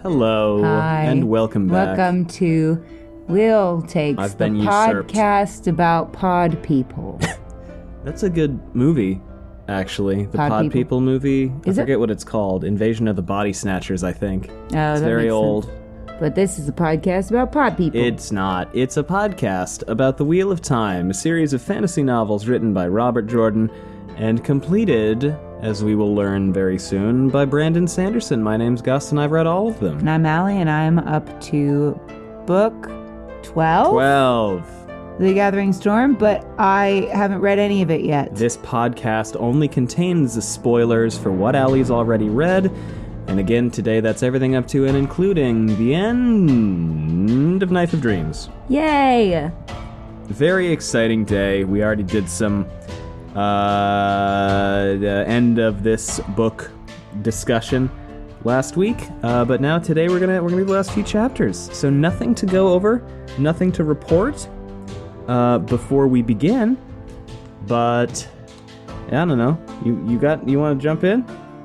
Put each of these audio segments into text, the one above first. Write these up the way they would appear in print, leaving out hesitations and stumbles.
Hello, Hi. and welcome back. Welcome to Will Takes, the podcast about pod people. That's a good movie, actually. The Pod People movie. I forget what it's called. Invasion of the Body Snatchers, I think. Oh, it's very old. Sense. But this is a podcast about pod people. It's not. It's a podcast about The Wheel of Time, a series of fantasy novels written by Robert Jordan and completed, as we will learn very soon, by Brandon Sanderson. My name's Gus, and I've read all of them. And I'm Allie, and I'm up to book 12? 12. The Gathering Storm, but I haven't read any of it yet. This podcast only contains the spoilers for what Allie's already read. And again, today that's everything up to and including the end of Knife of Dreams. Yay! Very exciting day. We already did some the end of this book discussion last week, but now today we're gonna read the last few chapters. So nothing to go over, nothing to report before we begin. But I don't know. You want to jump in?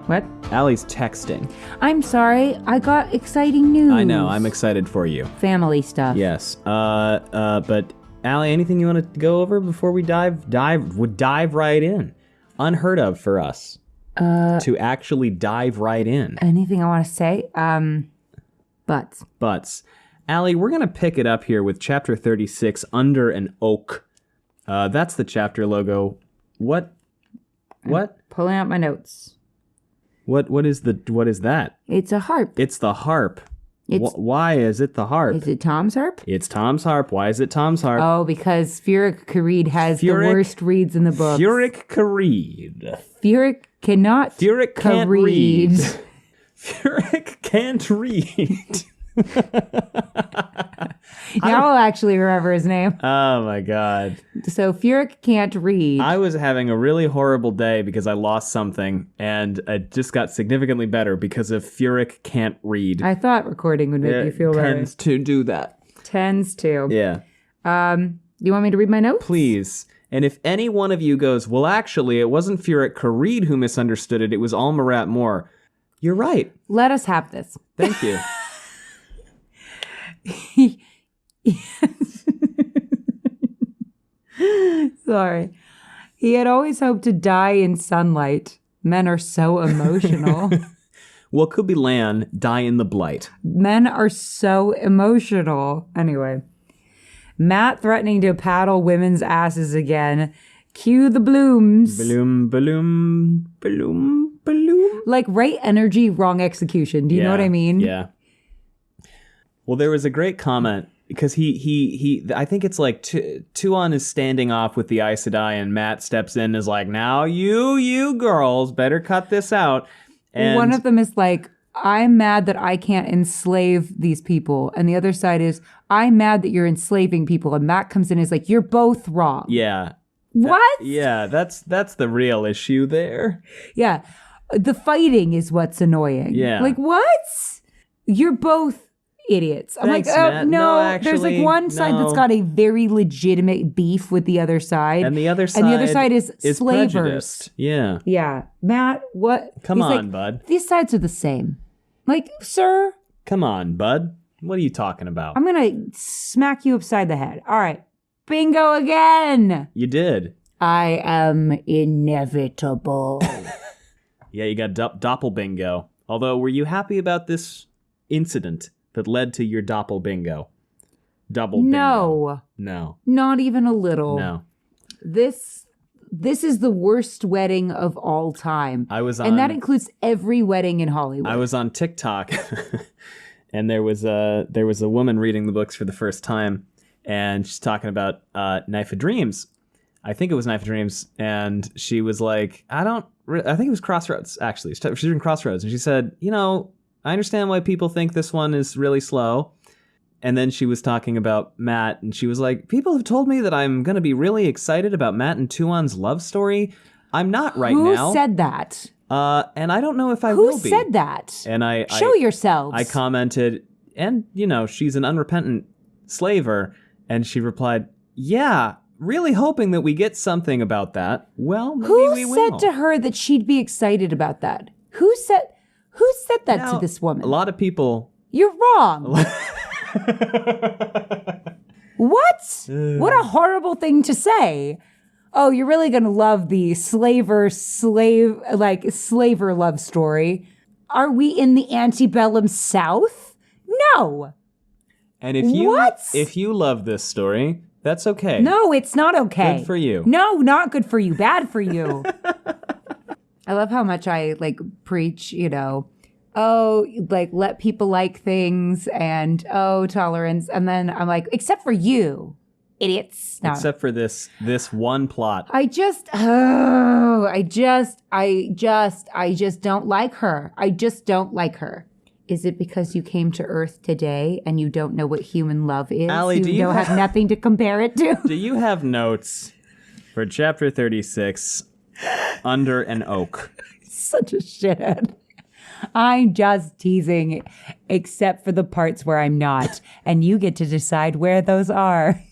What? Allie's texting. I'm sorry, I got exciting news. I know, I'm excited for you. Family stuff. Yes. But Allie, anything you want to go over before we dive right in? Unheard of for us. To actually dive right in. Anything I want to say? Butts. Allie, we're going to pick it up here with chapter 36, Under an Oak. That's the chapter logo. What? I'm pulling out my notes. What is that? It's a harp. It's the harp. Why is it the harp? Is it Tom's harp? It's Tom's harp. Why is it Tom's harp? Oh, because Furyk has the worst reads in the book. Furyk read. Furyk cannot Furyk can't read. Furyk can't read. Now I'll actually remember his name. Oh my god. So Furyk can't read. I was having a really horrible day because I lost something, and it just got significantly better because of Furyk can't read. I thought recording would make you feel better. Tends to do that. Tends to. Yeah. You want me to read my notes? Please. And if any one of you goes, well, actually, it wasn't Furyk Reed who misunderstood it, it was Almarat Moore. You're right. Let us have this. Thank you. Sorry. He had always hoped to die in sunlight. Men are so emotional. Well, it could be Lan, die in the blight. Men are so emotional. Anyway. Matt threatening to paddle women's asses again. Cue the blooms. Bloom, bloom, bloom, bloom. Like right energy, wrong execution. Do you know what I mean? Yeah. Well, there was a great comment because he I think it's like Tuon is standing off with the Aes Sedai and Matt steps in and is like, now you girls better cut this out. And one of them is like, I'm mad that I can't enslave these people. And the other side is, I'm mad that you're enslaving people. And Matt comes in and is like, you're both wrong. Yeah. What? That's the real issue there. Yeah. The fighting is what's annoying. Yeah. Like, what? You're both idiots. I'm Thanks, like, Matt. No, actually, there's like one side that's got a very legitimate beef with the other side. And the other side is slavers. Prejudiced. Yeah. Yeah. Matt, what? Come on, bud. These sides are the same. Like, sir. Come on, bud. What are you talking about? I'm going to smack you upside the head. All right. Bingo again. You did. I am inevitable. Yeah, you got doppelbingo. Although, were you happy about this incident that led to your doppelbingo? Double bingo. No. Not even a little. No. This is the worst wedding of all time. And that includes every wedding in Hollywood. I was on TikTok and there was a woman reading the books for the first time, and she's talking about Knife of Dreams. I think it was Knife of Dreams, and she was like, I think it was Crossroads, actually. She was reading Crossroads, and she said, I understand why people think this one is really slow. And then she was talking about Matt, and she was like, people have told me that I'm going to be really excited about Matt and Tuon's love story. I'm not right now. Who said that? And I don't know if I will be. Who said that? And Show yourselves. I commented, and, she's an unrepentant slaver. And she replied, yeah, really hoping that we get something about that. Well, maybe we will. Who said to her that she'd be excited about that? Who said that to this woman? A lot of people You're wrong. What? What a horrible thing to say. Oh, you're really going to love the slaver love story. Are we in the antebellum South? No. And if you love this story, that's okay. No, it's not okay. Good for you. No, not good for you. Bad for you. I love how much I preach, let people like things and tolerance. And then I'm like, except for you, idiots. No. Except for this one plot. I just don't like her. I just don't like her. Is it because you came to Earth today and you don't know what human love is? Allie, you don't have nothing to compare it to? Do you have notes for chapter 36, Under an Oak? Such a shithead. I'm just teasing, except for the parts where I'm not. And you get to decide where those are.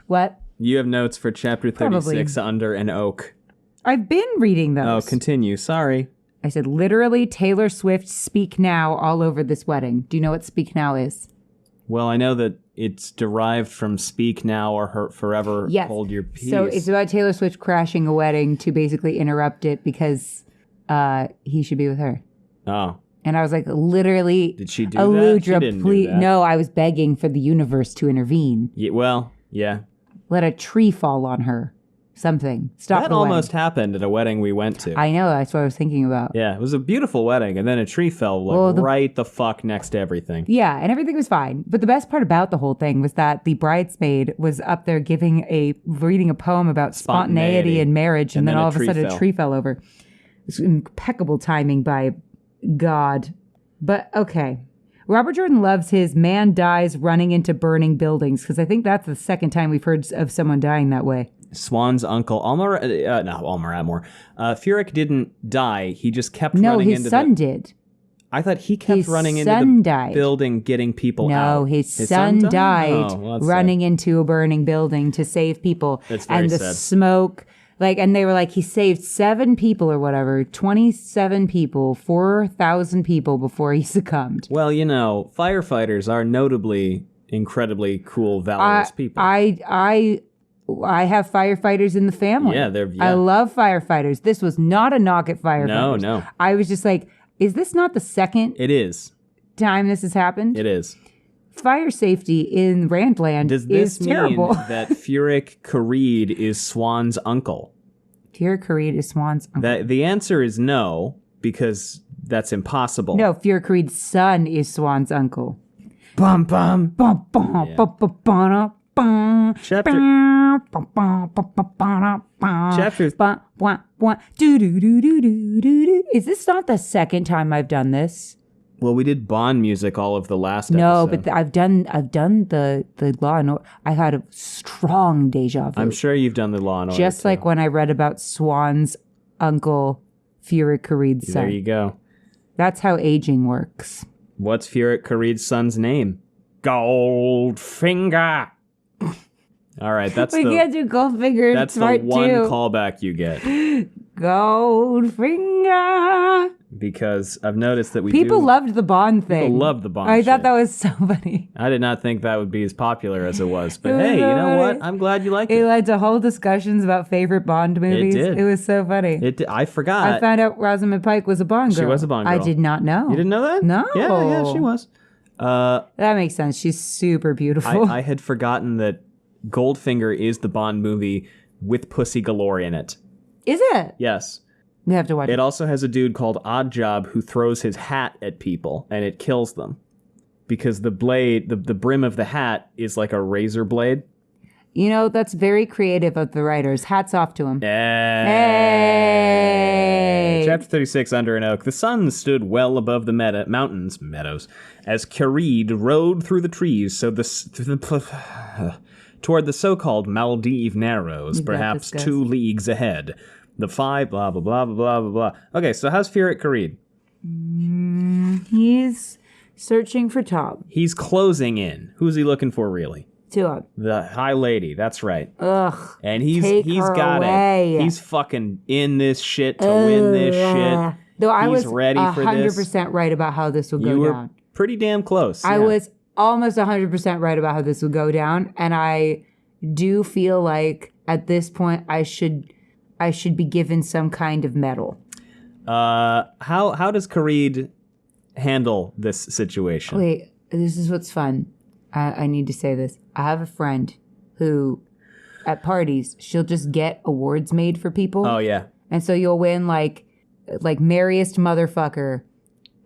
What? You have notes for chapter 36, Probably. Under an Oak. I've been reading those. Oh, continue. Sorry. I said, literally, Taylor Swift Speak Now all over this wedding. Do you know what Speak Now is? Well, I know that it's derived from Speak Now or her Forever Hold Your Peace. So it's about Taylor Swift crashing a wedding to basically interrupt it because he should be with her. Oh. And I was like, literally, did she do that? She didn't do that. No, I was begging for the universe to intervene. Yeah. Let a tree fall on her. Something. Stop that the wedding. almost happened at a wedding we went to. I know. That's what I was thinking about. Yeah, it was a beautiful wedding, and then a tree fell right the fuck next to everything. Yeah, and everything was fine. But the best part about the whole thing was that the bridesmaid was up there reading a poem about spontaneity and marriage, and then all of a sudden a tree fell over. It's impeccable timing by God. But okay. Robert Jordan loves his man dies running into burning buildings, because I think that's the second time we've heard of someone dying that way. Swan's uncle, Furyk didn't die. He just kept running into No, his son did. I thought he kept running into the building, getting people out. No, his son died running into a burning building to save people. That's very sad. And the smoke, and they were like, he saved 7 people or whatever, 27 people, 4,000 people before he succumbed. Well, firefighters are notably incredibly cool, valorous people. I have firefighters in the family. Yeah. I love firefighters. This was not a knock at firefighters. No. I was just like, is this not the second time this has happened? It is. Fire safety in Randland is terrible. Does this mean that Furyk Kareed is Swan's uncle? Furyk Kareed is Swan's uncle. The answer is no, because that's impossible. No, Furyk Kareed's son is Swan's uncle. Bum bum bum bum bum bum bum. Chapter. Is this not the second time I've done this? Well, we did Bond music all of the last episode. No, but I've done the Law and Order. I had a strong deja vu. I'm sure you've done the Law and Order. Just like when I read about Swan's uncle, Furyk Kareed's son. There you go. That's how aging works. What's Furyk Kareed's son's name? Goldfinger. All right, we can't do Goldfinger. That's the one callback you get. Goldfinger. Because I've noticed that people loved the Bond thing. People loved the Bond. I thought that was so funny. I did not think that would be as popular as it was. But hey, you know what? I'm glad you like it. It led to whole discussions about favorite Bond movies. It did. It was so funny. I forgot. I found out Rosamund Pike was a Bond girl. She was a Bond girl. I did not know. You didn't know that? No. Yeah, she was. That makes sense. She's super beautiful. I had forgotten that Goldfinger is the Bond movie with Pussy Galore in it. Is it? Yes. We have to watch it. It also has a dude called Oddjob who throws his hat at people and it kills them. Because the blade, the brim of the hat is like a razor blade. That's very creative of the writers. Hats off to them. Hey! Chapter 36, Under an Oak. The sun stood well above the meadows, as Kareed rode through the trees, toward the so-called Maldive Narrows, perhaps 2 leagues ahead. The 5, blah, blah, blah, blah, blah, blah. Okay, so how's Furyk Kareed? He's searching for Tom. He's closing in. Who's he looking for, really? Tom. The High Lady, that's right. Ugh. And he's got away. it. He's fucking in this shit to win this shit. Though I was ready for this. 100% right about how this will go down. pretty damn close. I was almost 100% right about how this would go down, and I do feel like at this point I should be given some kind of medal. How does Khalid handle this situation? Wait, this is what's fun. I need to say this. I have a friend who, at parties, she'll just get awards made for people. Oh, yeah. And so you'll win like merriest motherfucker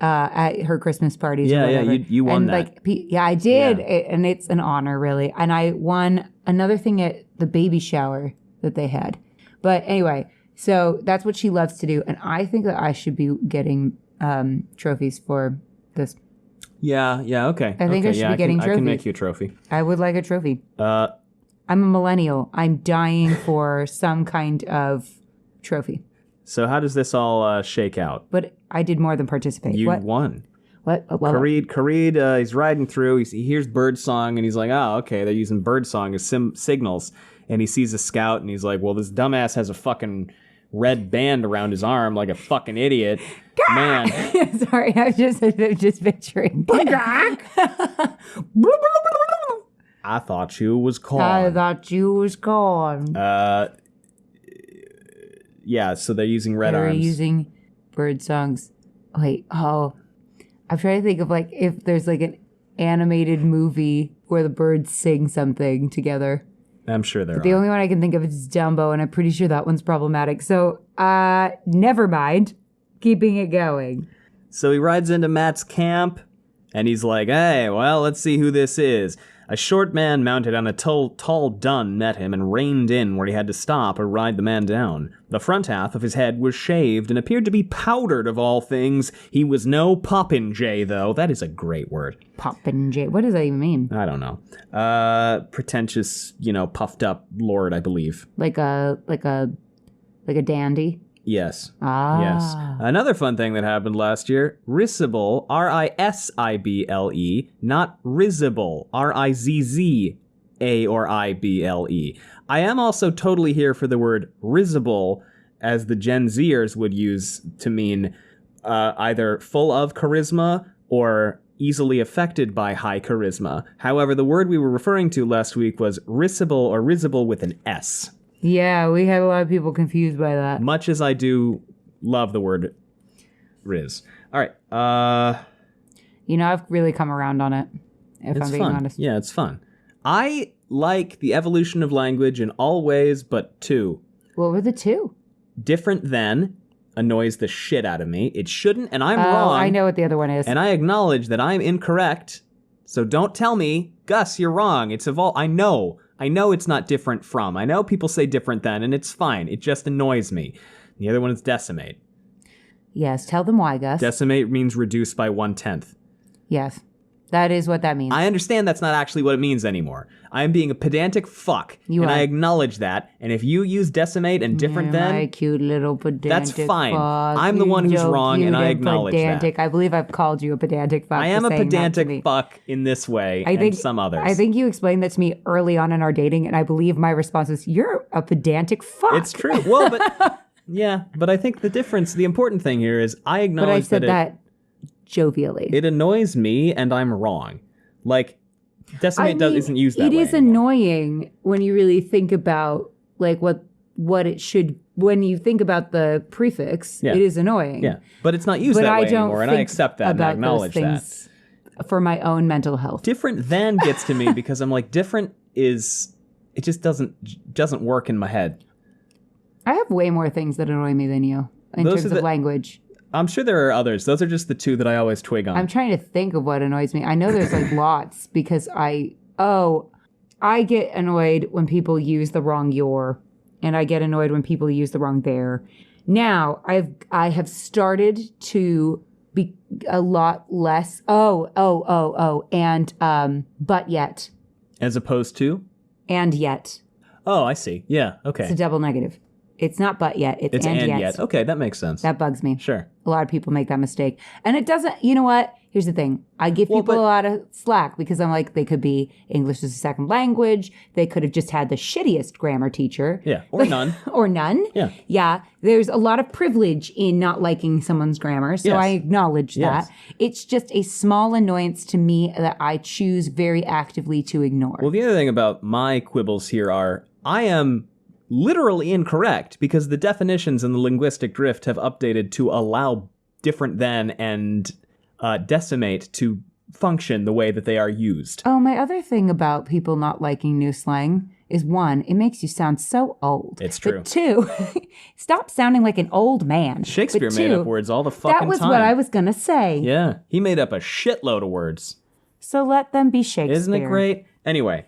at her Christmas parties. Yeah, or whatever. yeah, you won that. Yeah, I did, and it's an honor, really. And I won another thing at the baby shower that they had. But anyway, so that's what she loves to do, and I think that I should be getting trophies for this. Yeah, okay. I think I should be getting trophies. I can make you a trophy. I would like a trophy. I'm a millennial. I'm dying for some kind of trophy. So how does this all shake out? But I did more than participate. You won. What? Well, Khalid, he's riding through. He hears birdsong, and he's like, oh, okay, they're using birdsong as signals. And he sees a scout, and he's like, well, this dumbass has a fucking red band around his arm like a fucking idiot. Man. Sorry, I'm just picturing. I thought you was gone. Yeah, so they're using red arms. They're using bird songs. Wait, I'm trying to think of like if there's like an animated movie where the birds sing something together. I'm sure there are. The only one I can think of is Dumbo, and I'm pretty sure that one's problematic. So, never mind. Keeping it going. So he rides into Matt's camp, and he's like, hey, well, let's see who this is. A short man mounted on a tall dun met him and reined in where he had to stop or ride the man down. The front half of his head was shaved and appeared to be powdered of all things. He was no popinjay, though. That is a great word. Popinjay. What does that even mean? I don't know. Pretentious, puffed up lord, I believe. Like a dandy? Yes. Ah. Yes. Another fun thing that happened last year, Risible, Risible, not risible, Rizza or Ible. I am also totally here for the word risible, as the Gen Zers would use to mean either full of charisma or easily affected by high charisma. However, the word we were referring to last week was risible or risible with an S. Yeah, we had a lot of people confused by that. Much as I do love the word riz. All right. I've really come around on it, if I'm being honest. Yeah, it's fun. I like the evolution of language in all ways but two. What were the two? Different than annoys the shit out of me. It shouldn't, and I'm wrong. I know what the other one is. And I acknowledge that I'm incorrect, so don't tell me, Gus, you're wrong. It's evolved. I know it's not different from. I know people say different than, and it's fine. It just annoys me. The other one is decimate. Yes, tell them why, Gus. Decimate means reduce by 1/10. Yes, that is what that means. I understand that's not actually what it means anymore. I am being a pedantic fuck, I acknowledge that. And if you use decimate and different than, my cute little pedantic that's fine. Fuck. I'm the one who's wrong, and I acknowledge pedantic. that. I believe I've called you a pedantic fuck. I am a pedantic fuck in this way, and some others. I think you explained that to me early on in our dating, and I believe my response was, "You're a pedantic fuck." It's true. Well, but yeah, but I think the important thing here is I acknowledge but I said that jovially. It annoys me, and I'm wrong. Like, decimate isn't used that way. It is annoying when you really think about like what it should. When you think about the prefix, it is annoying. Yeah, but it's not used that way anymore, and I accept that and I acknowledge that. For my own mental health, different than gets to me because I'm like, different is it just doesn't work in my head. I have way more things that annoy me than you in terms of language. I'm sure there are others. Those are just the two that I always twig on. I'm trying to think of what annoys me. I know there's like lots because I get annoyed when people use the wrong your, and I get annoyed when people use the wrong their. Now I have started to be a lot less and but yet. As opposed to? And yet. Oh, I see. Yeah, okay. It's a double negative. It's not but yet. It's and yet. Okay, that makes sense. That bugs me. Sure. A lot of people make that mistake. And it doesn't, you know what? here's the thing. I give people a lot of slack because I'm like, they could be English as a second language. They could have just had the shittiest grammar teacher. Yeah, or none. Or none. Yeah. Yeah, there's a lot of privilege in not liking someone's grammar, so I acknowledge that. It's just a small annoyance to me that I choose very actively to ignore. Well, the other thing about my quibbles here are I am literally incorrect because the definitions in the linguistic drift have updated to allow different than and decimate to function the way that they are used. Oh, my other thing about people not liking new slang is, one, it makes you sound so old. It's true. But two, stop sounding like an old man. Shakespeare made up words all the fucking time. That was what I was going to say. Yeah, he made up a shitload of words. So let them be Shakespeare. Isn't it great? Anyway.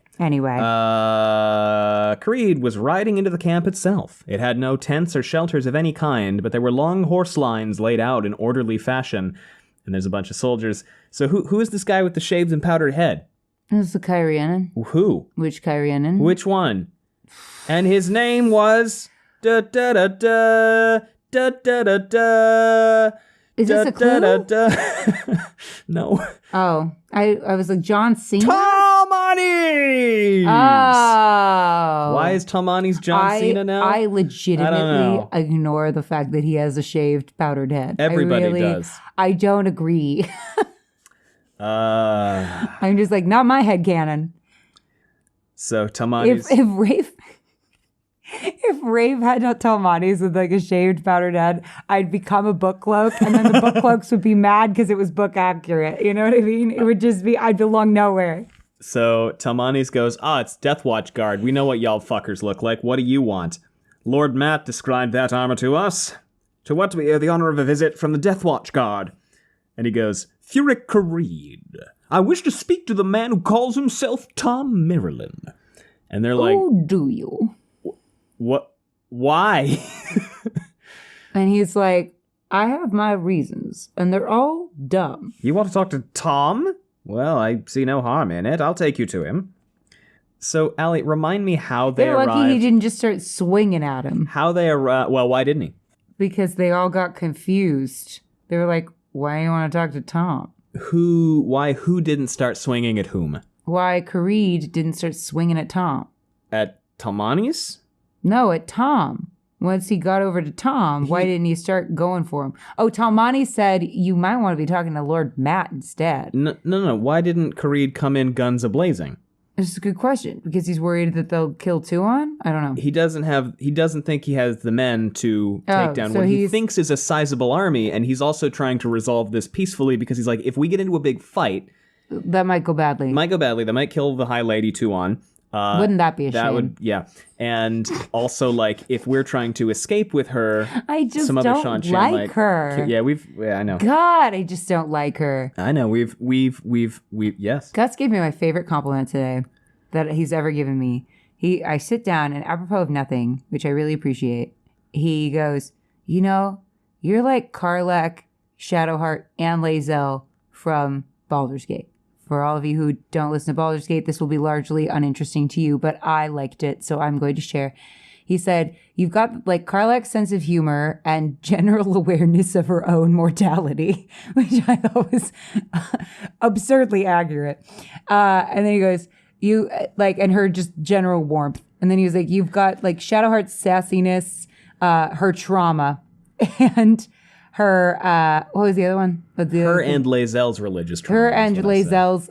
Creed was riding into the camp itself. It had no tents or shelters of any kind, but there were long horse lines laid out in orderly fashion. And there's a bunch of soldiers. So who is this guy with the shaved and powdered head? It's the Kyrianan. Who? Which Kyrianan? Which one? And his name was... Da-da-da-da, da-da-da-da. Is this a clue? No. Oh, I was like, John Cena? Tomanis! Oh. Why is Tomanis John Cena now? I legitimately ignore the fact that he has a shaved, powdered head. Everybody does. I don't agree. I'm just like, not my headcanon. So Tomanis... If Rafe had Tomanis with like a shaved powdered head, I'd become a book cloak, and then the book cloaks would be mad because it was book accurate. You know what I mean? It would just be, I'd belong nowhere. So Tomanis goes, it's Death Watch Guard. We know what y'all fuckers look like. What do you want? Lord Matt described that armor to us. To what do we owe the honor of a visit from the Death Watch Guard? And he goes, Furyk Creed. I wish to speak to the man who calls himself Tom Maryland. And they're like, oh, do you? What? Why? And he's like, I have my reasons, and they're all dumb. You want to talk to Tom? Well, I see no harm in it. I'll take you to him. So, Allie, remind me how they arrived. They're lucky he didn't just start swinging at him. How they arrived. Well, why didn't he? Because they all got confused. They were like, why do you want to talk to Tom? Who didn't start swinging at whom? Why Creed didn't start swinging at Tom? At Tomanis? No, at Tom. Once he got over to Tom, why didn't he start going for him? Oh, Tomani said you might want to be talking to Lord Matt instead. No. Why didn't Creed come in guns a-blazing? It's a good question. Because he's worried that they'll kill Tuon? I don't know. He doesn't think he has the men to take down what he thinks is a sizable army, and he's also trying to resolve this peacefully because he's like, if we get into a big fight... That might go badly. That might kill the High Lady Tuon. Wouldn't that be a shame? Yeah. And also, like, if we're trying to escape with her, I just some other don't Sean Chan like her. Yeah, I know. God, I just don't like her. I know. We've yes. Gus gave me my favorite compliment today that he's ever given me. I sit down and apropos of nothing, which I really appreciate, he goes, you're like Karlach, Shadowheart, and Lae'zel from Baldur's Gate. For all of you who don't listen to Baldur's Gate, this will be largely uninteresting to you, but I liked it, so I'm going to share. He said, you've got like Karlach's sense of humor and general awareness of her own mortality, which I thought was absurdly accurate. And then he goes, you like, and her just general warmth. And then he was like, you've got like Shadowheart's sassiness, her trauma, and her, what was the other one? Her and Lae'zel's religious trauma. Her and Lae'zel's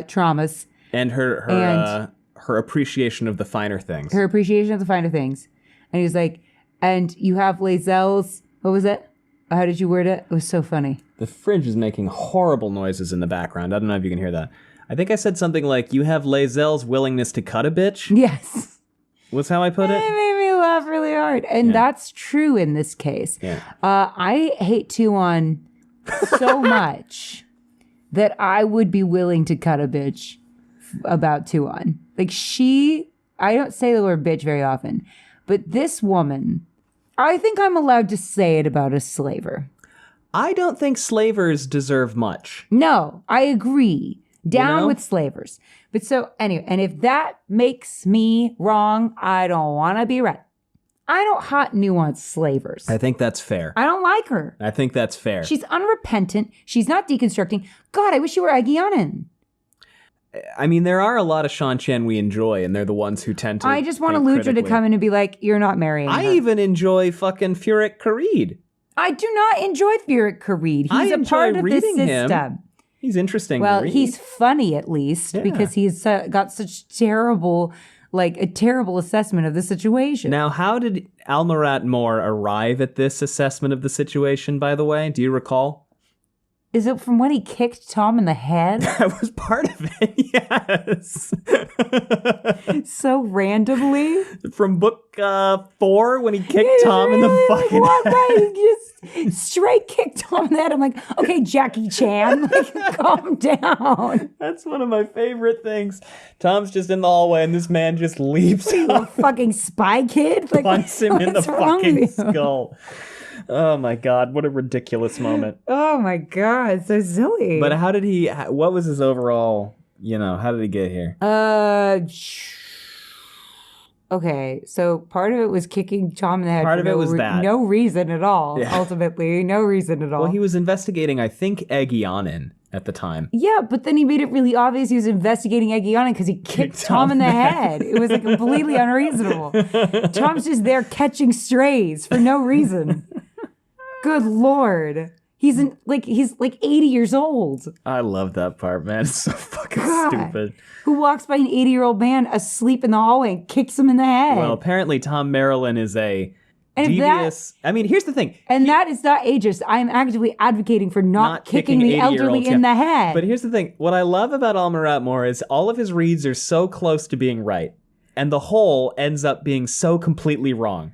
traumas. And her appreciation of the finer things. Her appreciation of the finer things. And he was like, and you have Lae'zel's, what was it? How did you word it? It was so funny. The fridge is making horrible noises in the background. I don't know if you can hear that. I think I said something like, you have Lae'zel's willingness to cut a bitch? Yes. Was how I put it? It made me laugh really hard. And that's true in this case. Yeah. I hate Tuon so much that I would be willing to cut a bitch about Tuon. Like I don't say the word bitch very often, but this woman, I think I'm allowed to say it about a slaver. I don't think slavers deserve much. No, I agree. Down with slavers. But so anyway, and if that makes me wrong, I don't want to be right. I don't hot nuance slavers. I think that's fair. I don't like her. I think that's fair. She's unrepentant. She's not deconstructing. God, I wish you were Aguianan. I mean, there are a lot of Shan Chen we enjoy, and they're the ones who tend to. I just want a Lucha to come in and be like, you're not marrying her. I even enjoy fucking Furyk Kharid. I do not enjoy Furyk Kharid. He's a part of this system. He's interesting. Well, he's funny at least because he's got such terrible, a terrible assessment of the situation. Now, how did Almarat Moore arrive at this assessment of the situation, by the way? Do you recall? Is it from when he kicked Tom in the head? That was part of it, yes. So randomly? From book 4, when he kicked Tom in the fucking head. He just straight kicked Tom in the head. I'm like, okay, Jackie Chan, calm down. That's one of my favorite things. Tom's just in the hallway, and this man just leaps up. A fucking Spy Kid? Punts him in the fucking skull. Oh my God, what a ridiculous moment. Oh my God, so silly. But how did he, what was his overall, how did he get here? Okay, so part of it was kicking Tom in the head. Part of it was that. No reason at all, ultimately. No reason at all. Well, he was investigating, I think, Aguianan at the time. Yeah, but then he made it really obvious he was investigating Aguianan because he kicked Tom in the head. It was completely unreasonable. Tom's just there catching strays for no reason. Good Lord. He's 80 years old. I love that part, man. It's so fucking stupid. Who walks by an 80-year-old man asleep in the hallway and kicks him in the head? Well, apparently Tom Maryland is a devious... here's the thing. And that is not ageist. I am actively advocating for not kicking the elderly in the head. But here's the thing. What I love about Almarat Moore is all of his reads are so close to being right. And the whole ends up being so completely wrong.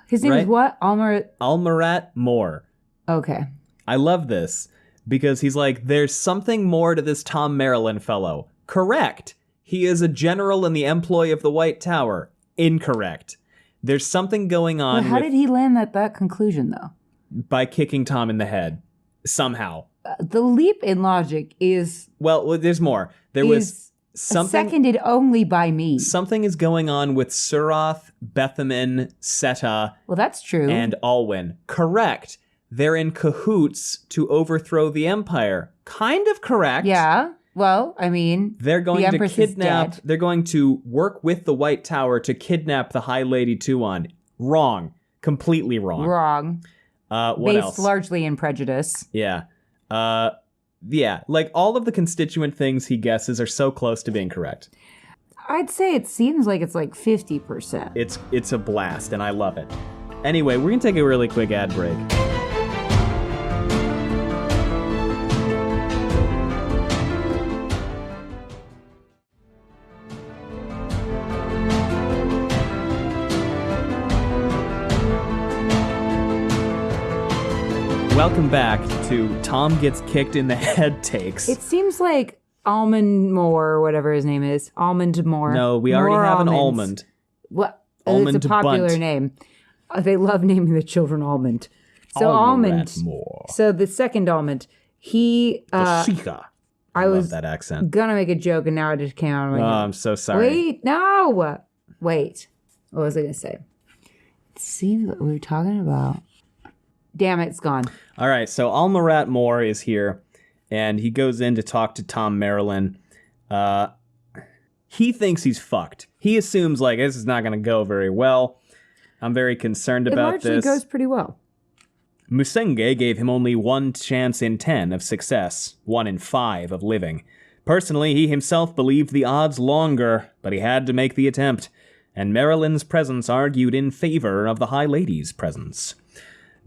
His name is what? Almarat Moore. Okay. I love this because he's like, there's something more to this Tom Maryland fellow. Correct. He is a general in the employ of the White Tower. Incorrect. There's something going on. How did he land at that conclusion, though? By kicking Tom in the head. Somehow. The leap in logic is... Well, there's more. There was something... Seconded only by me. Something is going on with Suroth, Bethaman, Seta... Well, that's true. ...and Alwyn. Correct. They're in cahoots to overthrow the Empire. Kind of correct. Yeah. Well, they're going to kidnap. They're going to work with the White Tower to kidnap the High Lady Tuon. Wrong. Completely wrong. Wrong. What else? Based largely in prejudice. Yeah. All of the constituent things he guesses are so close to being correct. I'd say it seems like it's 50%. It's a blast, and I love it. Anyway, we're going to take a really quick ad break. Welcome back to Tom Gets Kicked in the Head takes. It seems like Almond Moore, or whatever his name is. Almond Moore. No, we already have an almond. What? It's a popular name. They love naming the children Almond. So Almond Moore. So the second Almond, he... the Sheikah. I love that accent. Gonna make a joke and now it just came out of my head. I'm so sorry. Wait, no! Wait. What was I gonna say? Let's see what we were talking about. Damn it, it's gone. All right, so Almarat Moore is here, and he goes in to talk to Tom Maryland. He thinks he's fucked. He assumes, this is not going to go very well. I'm very concerned about this. It largely goes pretty well. Musenge gave him only 1 chance in 10 of success, 1 in 5 of living. Personally, he himself believed the odds longer, but he had to make the attempt, and Maryland's presence argued in favor of the High Lady's presence.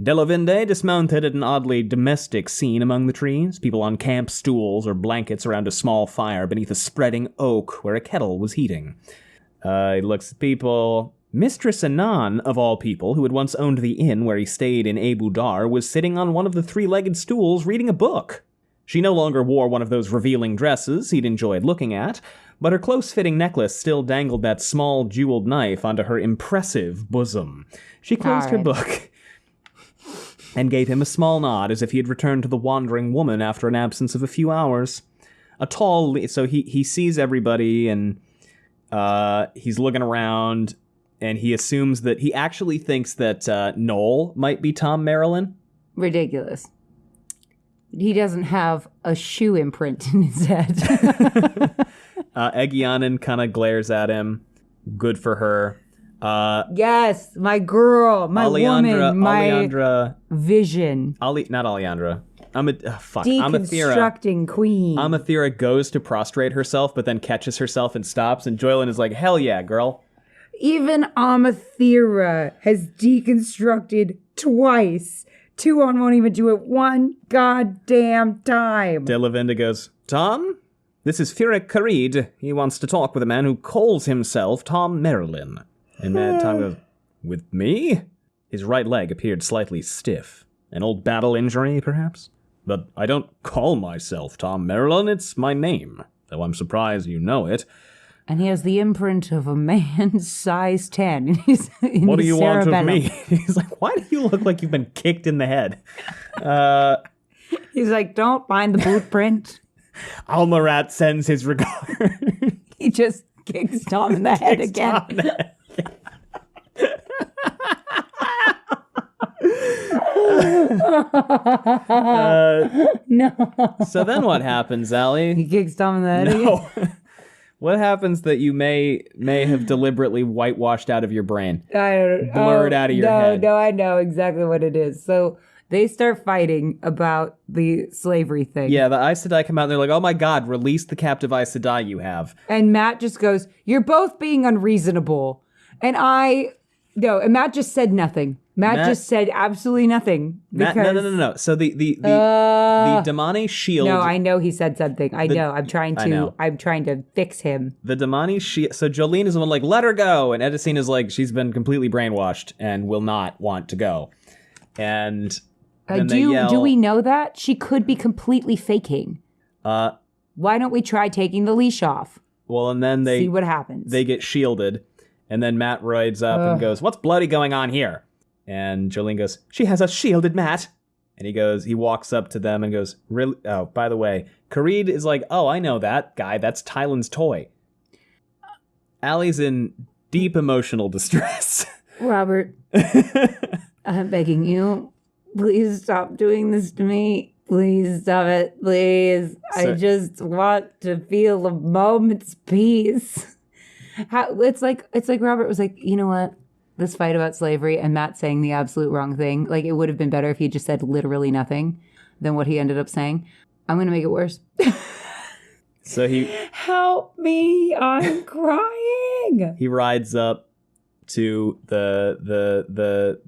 Delavinde dismounted at an oddly domestic scene among the trees, people on camp stools or blankets around a small fire beneath a spreading oak where a kettle was heating. He looks at people. Mistress Anan, of all people, who had once owned the inn where he stayed in Abu Dar, was sitting on one of the 3-legged stools reading a book. She no longer wore one of those revealing dresses he'd enjoyed looking at, but her close-fitting necklace still dangled that small jeweled knife onto her impressive bosom. She closed her book and gave him a small nod as if he had returned to the wandering woman after an absence of a few hours. So he sees everybody, and he's looking around. and he assumes that he actually thinks that Noel might be Tom Marilyn. Ridiculous. He doesn't have a shoe imprint in his head. Egyanin kind of glares at him. Good for her. Yes, my girl, my woman, my Alejandra, vision. Not Alejandra. Deconstructing queen. Amathera goes to prostrate herself, but then catches herself and stops, and Joylin is like, hell yeah, girl. Even Amathera has deconstructed twice. 2-on won't even do it one goddamn time. De La Vinda goes, Tom, this is Furyk Kharid. He wants to talk with a man who calls himself Tom Marilyn. And Tom goes, with me? His right leg appeared slightly stiff. An old battle injury, perhaps? But I don't call myself Tom Marilyn. It's my name, though I'm surprised you know it. And he has the imprint of a man size 10. What do you want of me? He's like, why do you look like you've been kicked in the head? He's like, don't find the boot print. Almarat sends his regard. He just kicks Tom in the head again. No. So then what happens, Allie? He kicks Tom in the head again? What happens that you may have deliberately whitewashed out of your brain? I don't know. Blurred out of your head. No, I know exactly what it is. So they start fighting about the slavery thing. Yeah, the Aes Sedai come out and they're like, oh my god, release the captive Aes Sedai you have. And Matt just goes, you're both being unreasonable. And Matt just said nothing. Matt just said absolutely nothing. No. So the Damane shield. No, I know he said something. I know. I'm trying to fix him. The Damane shield. So Jolene is the one like, let her go. And Edicene is like, she's been completely brainwashed and will not want to go. And then they yell, do we know that? She could be completely faking. Why don't we try taking the leash off? Well, and then see what happens. They get shielded. And then Matt rides up and goes, what's bloody going on here? And Jolene goes, she has us shielded, Matt. And he walks up to them and goes, really? Oh, by the way, Kharid is like, oh, I know that guy. That's Tylan's toy. Allie's in deep emotional distress. Robert, I'm begging you, please stop doing this to me. Please stop it, please. I just want to feel a moment's peace. It's like Robert was like, you know what? This fight about slavery and Matt saying the absolute wrong thing. Like, it would have been better if he just said literally nothing than what he ended up saying. I'm going to make it worse. So help me, I'm crying. He rides up to the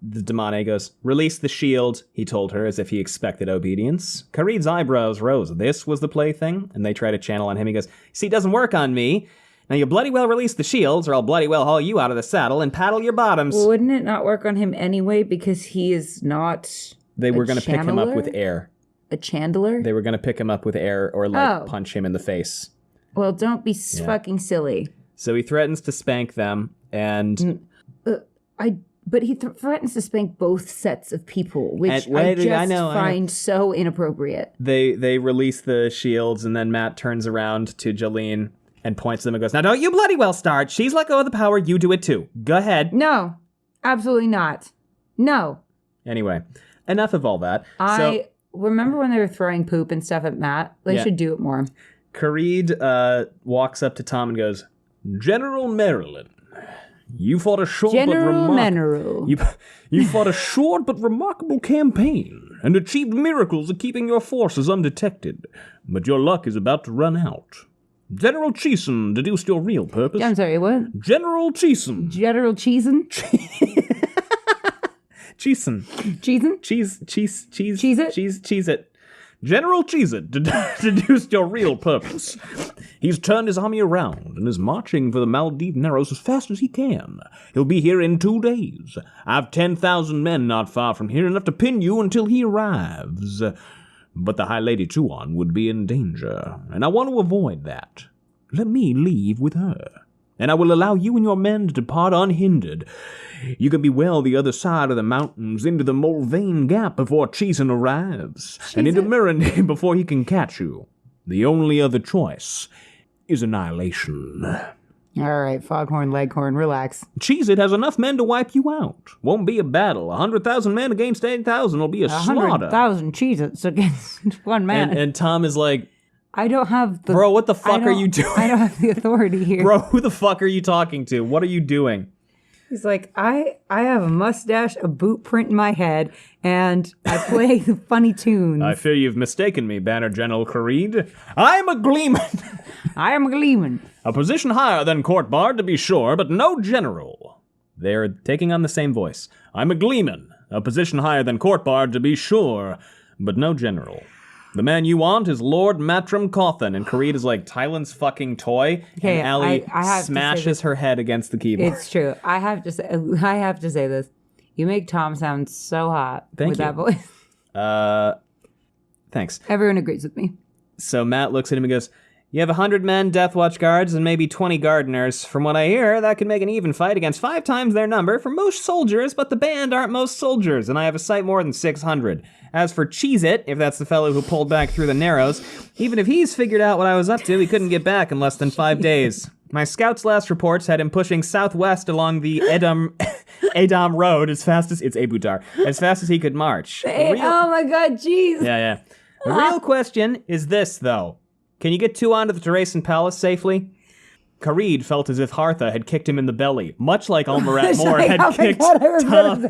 Damane, goes, release the shield, he told her, as if he expected obedience. Kharid's eyebrows rose. This was the plaything? And they try to channel on him. He goes, see, it doesn't work on me. Now you bloody well release the shields, or I'll bloody well haul you out of the saddle and paddle your bottoms. Well, wouldn't it not work on him anyway, because he is not They were going to pick him up with air. A chandler? They were going to pick him up with air or punch him in the face. Well, don't be fucking silly. So he threatens to spank them, and... But he threatens to spank both sets of people, which I find so inappropriate. They release the shields, and then Matt turns around to Jolene and points to them and goes, now don't you bloody well start. She's let go of the power. You do it too. Go ahead. No, absolutely not. No. Anyway, enough of all that. I remember when they were throwing poop and stuff at Matt. They should do it more. Kharid walks up to Tom and goes, General Marilyn, you fought a short you fought a short but remarkable campaign and achieved miracles of keeping your forces undetected. But your luck is about to run out. General Cheeson deduced your real purpose. I'm sorry, what? General Cheeson. General Cheeson? Cheeson. Cheeson? Cheese it. General Cheez-It deduced your real purpose. He's turned his army around and is marching for the Maldive Narrows as fast as he can. He'll be here in 2 days. I've 10,000 men not far from here, enough to pin you until he arrives. But the High Lady Tuon would be in danger, and I want to avoid that. Let me leave with her, and I will allow you and your men to depart unhindered. You can be well the other side of the mountains into the Mulvane Gap before Cheeson arrives, and into Mirrandane before he can catch you. The only other choice is annihilation. All right, Foghorn Leghorn, relax. Cheez-It has enough men to wipe you out. Won't be a battle. 100,000 men against 8,000 will be a slaughter. 100,000 Cheez-Its against one man. And Tom is like, I don't have the... Bro, what the fuck are you doing? I don't have the authority here. Bro, who the fuck are you talking to? What are you doing? He's like, I have a mustache, a boot print in my head, and I play funny tunes. I fear you've mistaken me, Banner General Creed. I'm a gleeman. I am a gleeman. A position higher than court bard, to be sure, but no general. They're taking on the same voice. I'm a gleeman. A position higher than court bard, to be sure, but no general. The man you want is Lord Matrim Cawthon. And Kareed is like Tylen's fucking toy. Okay, and Allie smashes her head against the keyboard. It's true. I have to say this. You make Tom sound so hot with that voice. Thanks. Everyone agrees with me. So Matt looks at him and goes, you have 100 men, Death Watch guards, and maybe 20 gardeners. From what I hear, that could make an even fight against 5 times their number for most soldiers, but the band aren't most soldiers, and I have a sight more than 600. As for Cheez-It, if that's the fellow who pulled back through the Narrows, even if he's figured out what I was up to, he couldn't get back in less than 5 days. My scouts' last reports had him pushing southwest along the Edam Road as fast as he could march. Oh my god, jeez. Yeah. The real question is this, though. Can you get 2 onto the Terrasan Palace safely? Kareed felt as if Hartha had kicked him in the belly, much like Almarat Moore had kicked Tom.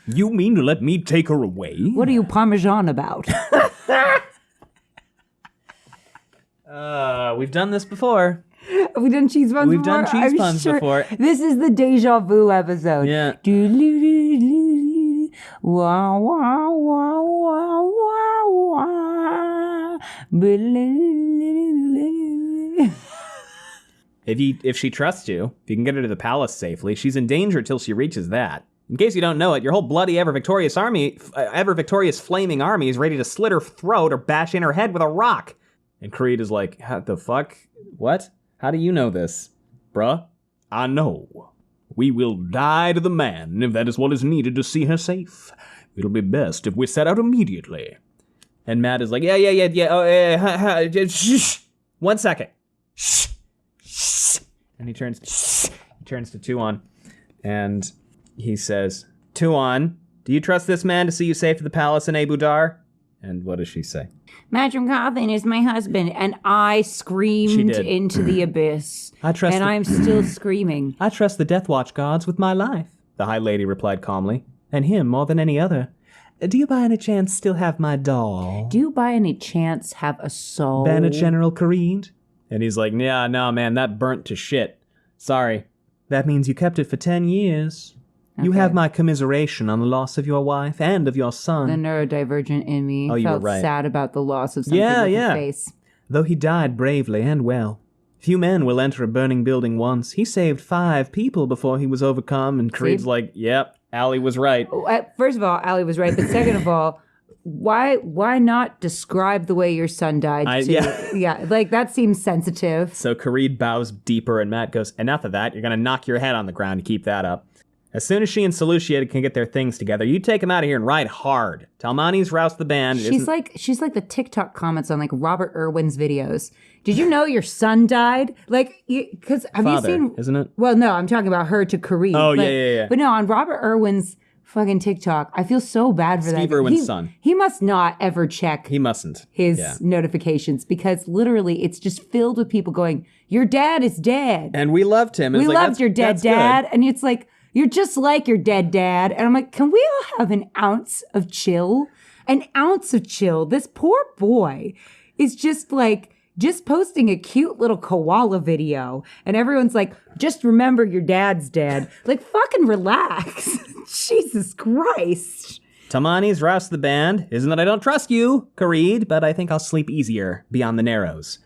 You mean to let me take her away? What are you Parmesan about? We've done this before. Have we done cheese puns before? We've done cheese puns before. This is the deja vu episode. Yeah. Wah, wah, wah, wah, wah, wah. If she trusts you, if you can get her to the palace safely, she's in danger till she reaches that. In case you don't know it, your whole bloody ever-victorious flaming army is ready to slit her throat or bash in her head with a rock. And Kareed is like, how the fuck? What? How do you know this? Bruh, I know. We will die to the man if that is what is needed to see her safe. It'll be best if we set out immediately. And Matt is like, yeah. Oh, shh. 1 second. Shh. And he turns to Tuon, and he says, Tuon, do you trust this man to see you safe to the palace in Abu Dar? And what does she say? Matrim Cawthon is my husband, and I screamed into the abyss. I'm still screaming. I trust the Death Watch gods with my life, the High Lady replied calmly, and him more than any other. Do you by any chance still have my doll? Do you by any chance have a soul? Banner General Kareed? And he's like, yeah, no, man, that burnt to shit. Sorry. That means you kept it for 10 years. Okay. You have my commiseration on the loss of your wife and of your son. The neurodivergent in me felt sad about the loss of something with his face. Though he died bravely and well. Few men will enter a burning building once. He saved 5 people before he was overcome, and Creed's like, yep, Allie was right. First of all, Allie was right, but second of all, why not describe the way your son died too? Yeah, like that seems sensitive. So Kareed bows deeper, and Matt goes, enough of that. You're going to knock your head on the ground to keep that up. As soon as she and Seleucia can get their things together, you take them out of here and ride hard. Talmani's roused the band. She's like the TikTok comments on like Robert Irwin's videos. Did you know your son died? Like, because have you seen? Isn't it? Well, no, I'm talking about her to Kareed. Oh, yeah. But no, on Robert Irwin's fucking TikTok, I feel so bad for that. Steve Irwin's son. He must not ever check. He mustn't. His notifications, because literally it's just filled with people going, your dad is dead. And we loved him. We loved your dead dad. And it's like, you're just like your dead dad. And I'm like, can we all have an ounce of chill? An ounce of chill. This poor boy is just posting a cute little koala video. And everyone's like, just remember your dad's dead. Like, fucking relax. Jesus Christ. Tamani's roused the band. Isn't that I don't trust you, Kareed, but I think I'll sleep easier beyond the Narrows.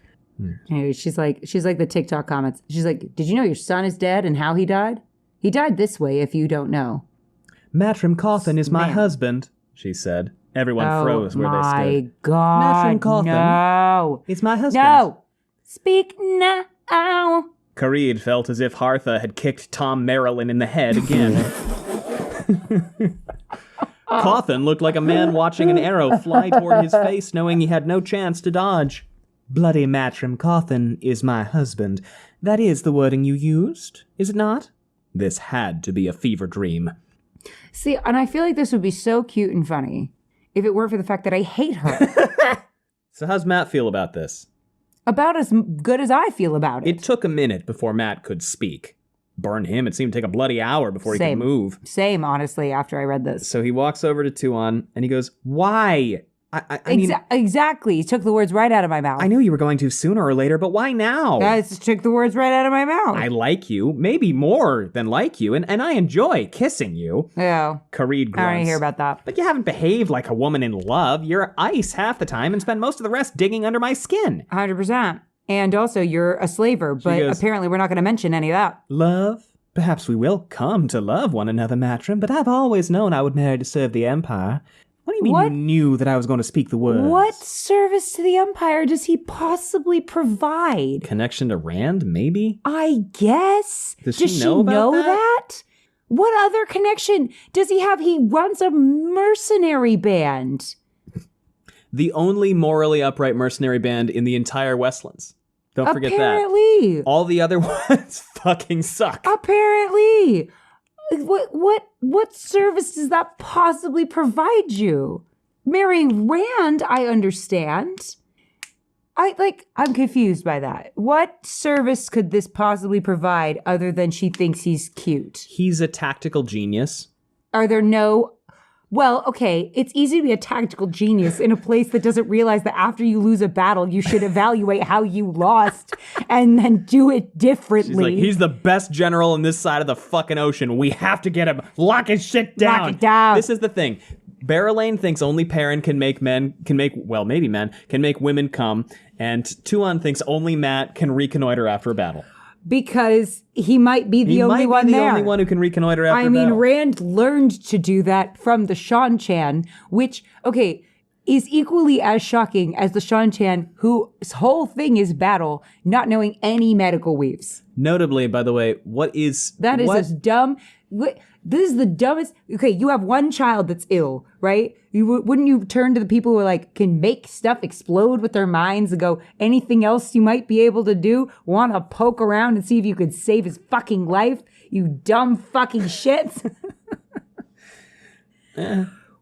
Anyway, she's like the TikTok comments. She's like, did you know your son is dead and how he died? He died this way, if you don't know. Matrim Cawthon is my husband, she said. Everyone froze where they stood. Oh, my God, Matrim Cawthon, no. It's my husband. No. Speak now. Kareed felt as if Hartha had kicked Tom Marilyn in the head again. Cawthon looked like a man watching an arrow fly toward his face, knowing he had no chance to dodge. Bloody Matrim Cawthon is my husband. That is the wording you used, is it not? This had to be a fever dream. See, and I feel like this would be so cute and funny if it weren't for the fact that I hate her. So how's Matt feel about this? About as good as I feel about it. It took a minute before Matt could speak. Burn him, it seemed to take a bloody hour before he could move. Same, honestly, after I read this. So he walks over to Tuon and he goes, why? I mean, exactly. He took the words right out of my mouth. I knew you were going to sooner or later, but why now? Guys, took the words right out of my mouth. I like you, maybe more than like you, and I enjoy kissing you. Yeah. Kharid grunts. I don't want to hear about that. But you haven't behaved like a woman in love. You're ice half the time and spend most of the rest digging under my skin. 100%. And also, you're a slaver, but apparently we're not going to mention any of that. Love? Perhaps we will come to love one another, Matrim, but I've always known I would marry to serve the Empire. What do you mean you knew that I was going to speak the words? What service to the Empire does he possibly provide? Connection to Rand, maybe? I guess. Does she know that? What other connection does he have? He runs a mercenary band. The only morally upright mercenary band in the entire Westlands. Don't forget that. Apparently. All the other ones fucking suck. Apparently. What service does that possibly provide you? Marrying Rand, I understand. I'm confused by that. What service could this possibly provide other than she thinks he's cute? He's a tactical genius. Are there no... Well, okay, it's easy to be a tactical genius in a place that doesn't realize that after you lose a battle, you should evaluate how you lost and then do it differently. She's like, he's the best general on this side of the fucking ocean. We have to get him. Lock his shit down. Lock it down. This is the thing. Barrelane thinks only Perrin can make women come, and Tuon thinks only Matt can reconnoiter after a battle. Because he might be the only one there. He might be the only one who can reconnoiter after a battle. I mean, Rand learned to do that from the Shan-Chan, which, okay, is equally as shocking as the Shan-Chan, whose whole thing is battle, not knowing any medical weaves. Notably, by the way, That is as dumb... This is the dumbest... Okay, you have one child that's ill, right? Wouldn't you turn to the people who are like, can make stuff explode with their minds and go, anything else you might be able to do? Want to poke around and see if you could save his fucking life? You dumb fucking shits.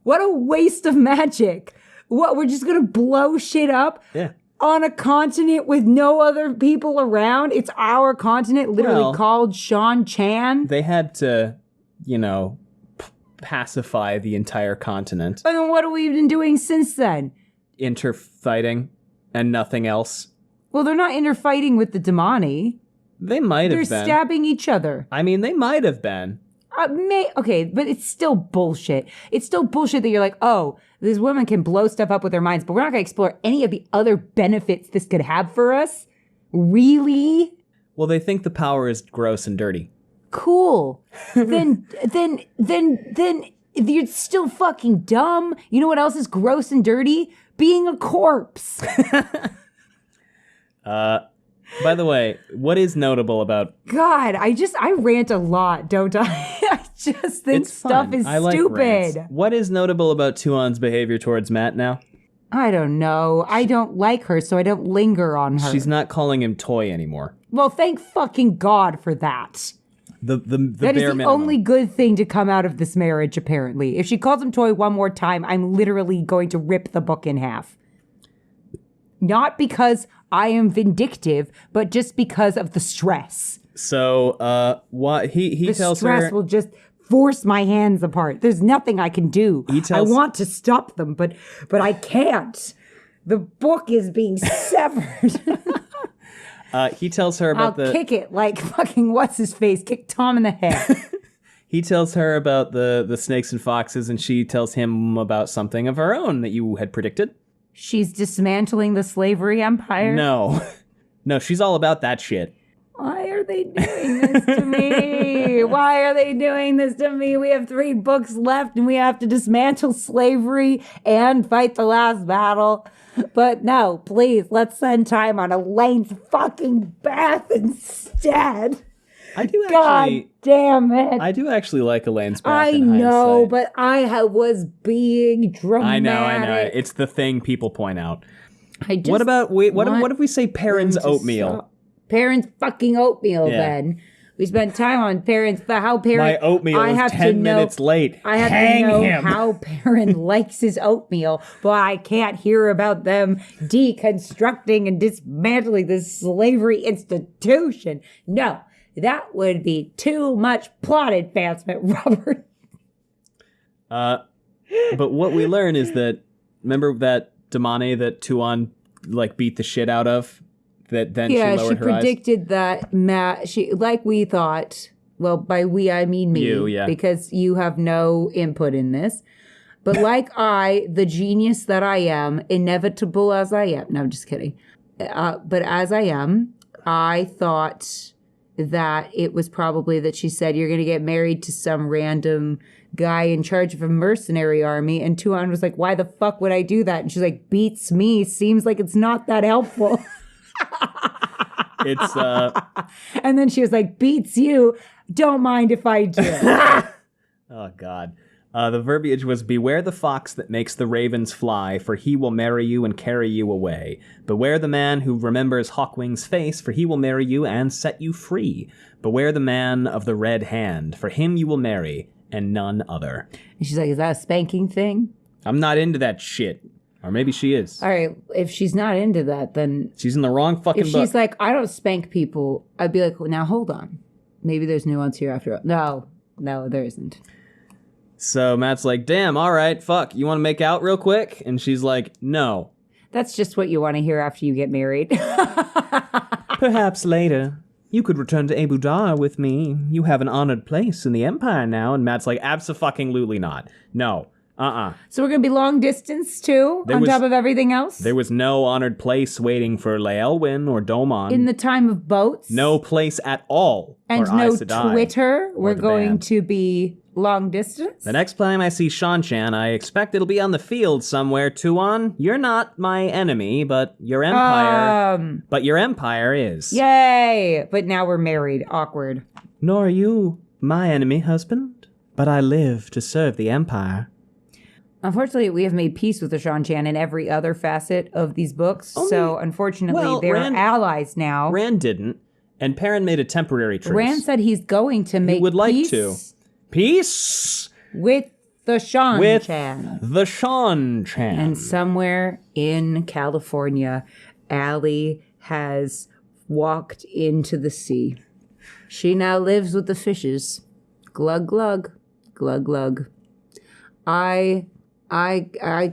What a waste of magic. What, we're just going to blow shit up? Yeah. On a continent with no other people around? It's our continent, literally called Shan-Chan. They had to, pacify the entire continent. And then what have we been doing since then? Interfighting and nothing else. Well, they're not interfighting with the Damani. They might have been. They're stabbing each other. I mean, they might have been. Okay, but it's still bullshit. It's still bullshit that you're like, oh, this woman can blow stuff up with their minds, but we're not going to explore any of the other benefits this could have for us? Really? Well, they think the power is gross and dirty. Cool. then you're still fucking dumb. You know what else is gross and dirty? Being a corpse. By the way, what is notable about... God, I rant a lot, don't I? I just think stuff is stupid. Rants. What is notable about Tuon's behavior towards Matt now? I don't know. I don't like her, so I don't linger on her. She's not calling him toy anymore. Well, thank fucking God for that. The that is the minimum. only good thing to come out of this marriage, apparently. If she calls him toy one more time, I'm literally going to rip the book in half. Not because I am vindictive, but just because of the stress. So, what he tells her... The stress will just force my hands apart. There's nothing I can do. I want to stop them, but I can't. The book is being severed. He tells her about I'll kick it like fucking what's-his-face. Kick Tom in the head. He tells her about the snakes and foxes, and she tells him about something of her own that you had predicted. She's dismantling the slavery empire? No, she's all about that shit. Why are they doing this to me? Why are they doing this to me? We have 3 books left and we have to dismantle slavery and fight the last battle. But no, please, let's send Taim on a length fucking bath instead. I do God damn it. I do actually like Elaine's bath I in know, hindsight. but I was being dramatic. I know. It's the thing people point out. What about what if we say Perrin's oatmeal? Perrin's fucking oatmeal. Then we spent time on Perrin's. How Perrin? My oatmeal is 10 minutes late. I have to know how Perrin likes his oatmeal, but I can't hear about them deconstructing and dismantling this slavery institution. No, that would be too much plot advancement, Robert. But what we learn is that, remember that Damane that Tuon beat the shit out of? That then she lowered her eyes? Yeah, she predicted that Matt, like we thought, well, by we I mean me. You, yeah. Because you have no input in this. But like I, the genius that I am, inevitable as I am. No, I'm just kidding. But as I am, I thought that it was probably that she said, you're going to get married to some random guy in charge of a mercenary army. And Tuon was like, why the fuck would I do that? And she's like, beats me. Seems like it's not that helpful. It's And then she was like, beats you. Don't mind if I do. Oh, God. The verbiage was, beware the fox that makes the ravens fly, for he will marry you and carry you away. Beware the man who remembers Hawkwing's face, for he will marry you and set you free. Beware the man of the red hand, for him you will marry, and none other. And she's like, is that a spanking thing? I'm not into that shit. Or maybe she is. All right, if she's not into that, then... She's in the wrong fucking book. If she's like, I don't spank people, I'd be like, well, now hold on. Maybe there's nuance here after all. No, there isn't. So Matt's like, damn, all right, fuck. You want to make out real quick? And she's like, no. That's just what you want to hear after you get married. Perhaps later. You could return to Abu Dar with me. You have an honored place in the Empire now. And Matt's like, abso-fucking-lutely not. No. So we're going to be long distance, too, on top of everything else? There was no honored place waiting for Leelwyn or Domon. In the time of boats? No place at all and for no Aes Sedai Twitter? We're going to be long distance? The next time I see Seanchan, I expect it'll be on the field somewhere, Tuon. You're not my enemy, but your empire... but your empire is. Yay! But now we're married. Awkward. Nor are you my enemy, husband. But I live to serve the empire. Unfortunately, we have made peace with the Seanchan in every other facet of these books. So, unfortunately, they're allies now. Rand didn't. And Perrin made a temporary truce. Rand said he's going to make peace. Peace? With the Seanchan. With the Seanchan. And somewhere in California, Allie has walked into the sea. She now lives with the fishes. Glug, glug. Glug, glug. I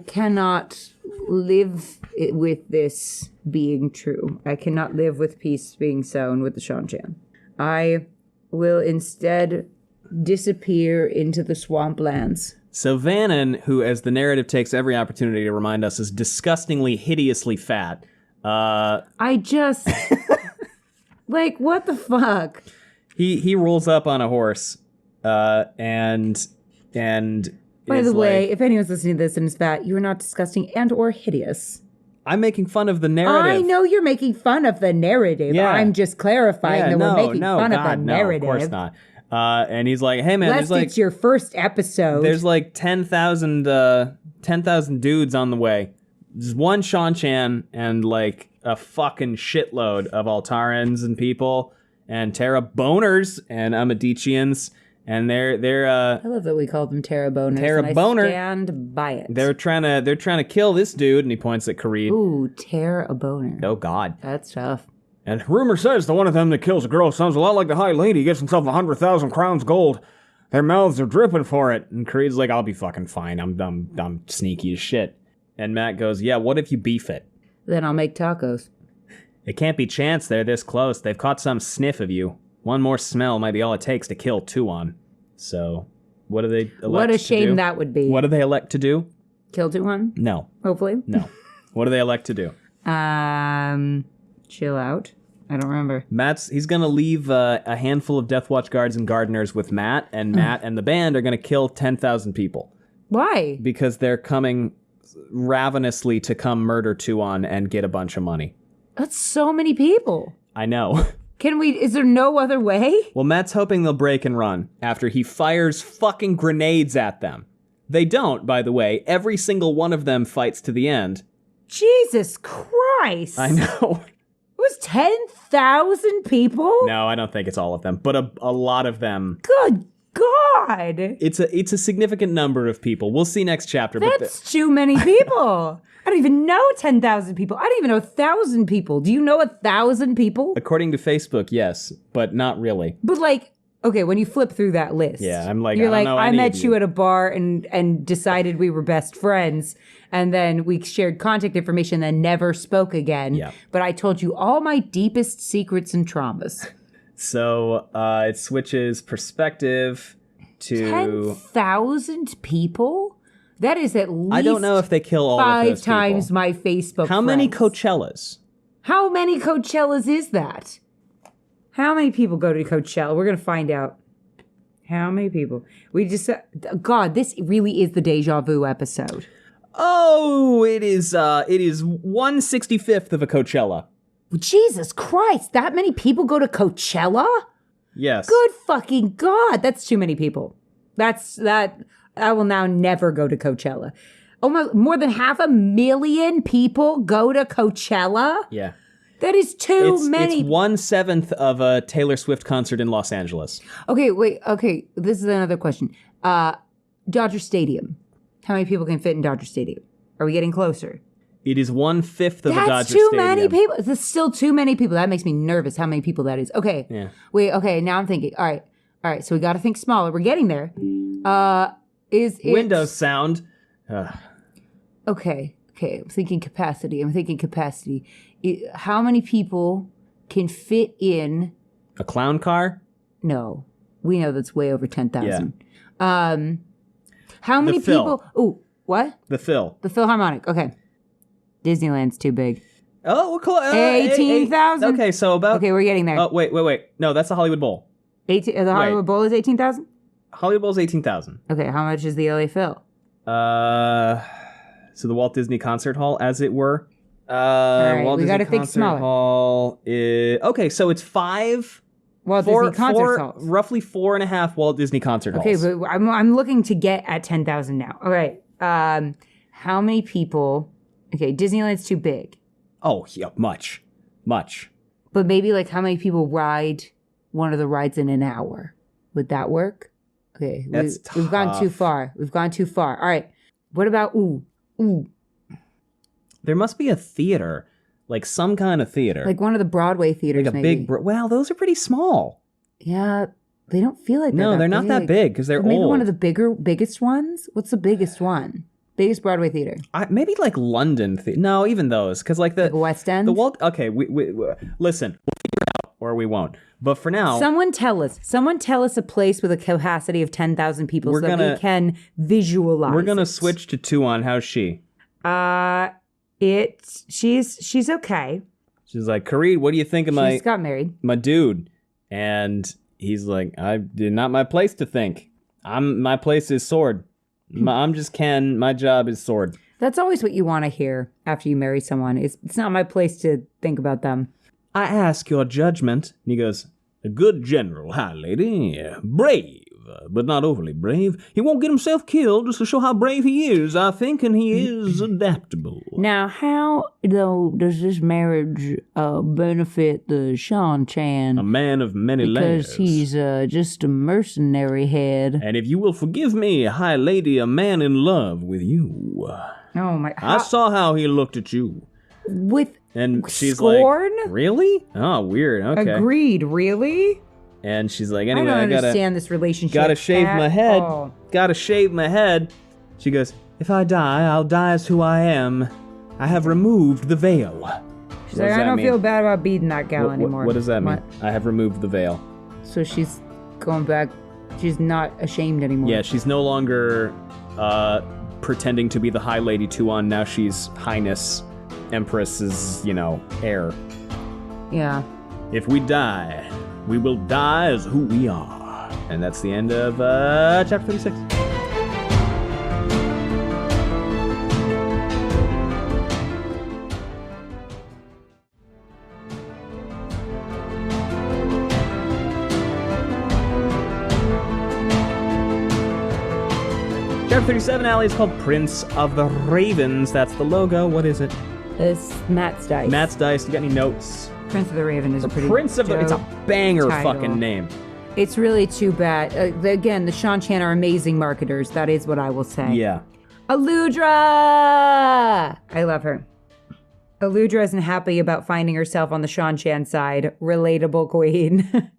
cannot live with this being true. I cannot live with peace being sown with the Seanchan. I will instead disappear into the swamplands. So Vannon, who, as the narrative takes every opportunity to remind us, is disgustingly, hideously fat. I just... like, what the fuck? He rolls up on a horse, and by the way, if anyone's listening to this and is fat, you are not disgusting and or hideous. I'm making fun of the narrative. I know you're making fun of the narrative. Yeah. I'm just clarifying that we're making fun of the narrative. No, of course not. And he's like, hey man, it's your first episode. There's like 10,000 dudes on the way. There's one Seanchan and like a fucking shitload of Altarans and people and Terra Boners and Amadichians. And they're I love that we call them Terra Boners. Terra Boner. I stand by it. They're trying to kill this dude, and he points at Kharid. Ooh, Terra Boner. Oh God. That's tough. And rumor says the one of them that kills a girl sounds a lot like the High Lady, gets himself 100,000 crowns gold. Their mouths are dripping for it. And Kharid's like, I'll be fucking fine. I'm sneaky as shit. And Matt goes, yeah, what if you beef it? Then I'll make tacos. It can't be chance they're this close. They've caught some sniff of you. One more smell might be all it takes to kill Tuon. So, what do they elect to do? What a shame that would be. What do they elect to do? Kill Tuon? No. Hopefully. No. What do they elect to do? Chill out. I don't remember. He's going to leave a handful of Death Watch guards and gardeners with Matt, and Matt and the band are going to kill 10,000 people. Why? Because they're coming ravenously to come murder Tuon and get a bunch of money. That's so many people. I know. Is there no other way? Well, Matt's hoping they'll break and run after he fires fucking grenades at them. They don't, by the way. Every single one of them fights to the end. Jesus Christ. I know. It was 10,000 people? No, I don't think it's all of them, but a lot of them. Good God. It's a significant number of people. We'll see next chapter. That's too many people. I don't even know 10,000 people. I don't even know 1,000 people. Do you know 1,000 people? According to Facebook, yes, but not really. But like, okay, when you flip through that list. Yeah, I'm like, you're I don't know I any met of you at a bar and decided we were best friends. And then we shared contact information and never spoke again. Yeah. But I told you all my deepest secrets and traumas. So it switches perspective to 10,000 people? That is at least I don't know if they kill all of those 5 times people. my Facebook How many friends. Coachellas? How many Coachellas is that? How many people go to Coachella? We're going to find out. How many people? We just God, this really is the deja vu episode. Oh, it is 1/65th of a Coachella. Jesus Christ, that many people go to Coachella? Yes. Good fucking God, that's too many people. I will now never go to Coachella. Almost more than 500,000 people go to Coachella? Yeah. That is too many. It's 1/7 of a Taylor Swift concert in Los Angeles. Okay, wait. Okay, this is another question. Dodger Stadium. How many people can fit in Dodger Stadium? Are we getting closer? It is 1/5 of a Dodger That's Stadium. too many people. That's still too many people. That makes me nervous how many people that is. Okay. Yeah. Wait, okay, now I'm thinking. All right, so we got to think smaller. We're getting there. Is it... Windows sound. Okay, I'm thinking capacity. How many people can fit in... A clown car? No. We know that's way over 10,000. Yeah. How many people... Ooh, what? The Phil. The Philharmonic. Okay. Disneyland's too big. Oh, we're close. 18,000. Okay, so about... Okay, we're getting there. Oh, wait. No, that's the Hollywood Bowl. The Hollywood Bowl is 18,000? Hollywood Bowl's 18,000. Okay, how much is the LA Phil? So the Walt Disney Concert Hall, as it were. All right, Walt we Disney got to think Concert smaller. Hall is... Okay, so it's 5... Disney concert halls. Roughly 4.5 Walt Disney concert halls. Okay, but I'm looking to get at 10,000 now. All right. How many people... Okay, Disneyland's too big. Oh, yeah, much. But maybe like how many people ride one of the rides in an hour? Would that work? Okay, we've gone too far. All right. What about ooh? There must be a theater, like some kind of theater. Like one of the Broadway theaters, like a maybe. big... Well, those are pretty small. Yeah, they don't feel like they're not that big because they're maybe old. One of the biggest ones? What's the biggest one? Biggest Broadway theater? Maybe like London. No, even those. Because like the West End? The Walt... Okay, we listen. We'll figure it out or we won't. But for now... Someone tell us a place with a capacity of 10,000 people so that we can visualize. We're going to switch to Tuan. How's she? She's okay. She's like, Kareed, what do you think of She's got married. my dude? And he's like, not my place to think. My place is sword. I'm just Ken. My job is sword. That's always what you want to hear after you marry someone. It's not my place to think about them. I ask your judgment. And he goes, a good general, high lady, brave, but not overly brave. He won't get himself killed just to show how brave he is, I think, and he is adaptable. Now, how, though, does this marriage benefit the Sean Chan? A man of many layers. Because he's just a mercenary head. And if you will forgive me, high lady, a man in love with you. Oh, my... I saw how he looked at you. With and she's scorn? Like, really? Oh, weird. Okay. Agreed. Really? And she's like, anyway, I don't understand this relationship. Gotta shave my head. All. Gotta shave my head. She goes, if I die, I'll die as who I am. I have removed the veil. She's like, I don't feel bad about beating that gal anymore. What does that mean? I have removed the veil. So she's going back. She's not ashamed anymore. Yeah, she's no longer pretending to be the High Lady Tuan. Now she's Highness Empress's, heir. Yeah. If we die, we will die as who we are. And that's the end of chapter 36. Chapter 37, Allie, is called Prince of the Ravens. That's the logo. What is it? This Matt's dice. Matt's dice. You got any notes? Prince of the Raven is a pretty Prince of the... It's a banger title. fucking name. It's really too bad. Again, the Shan-Chan are amazing marketers. That is what I will say. Yeah. Aludra! I love her. Aludra isn't happy about finding herself on the Shan-Chan side. Relatable queen.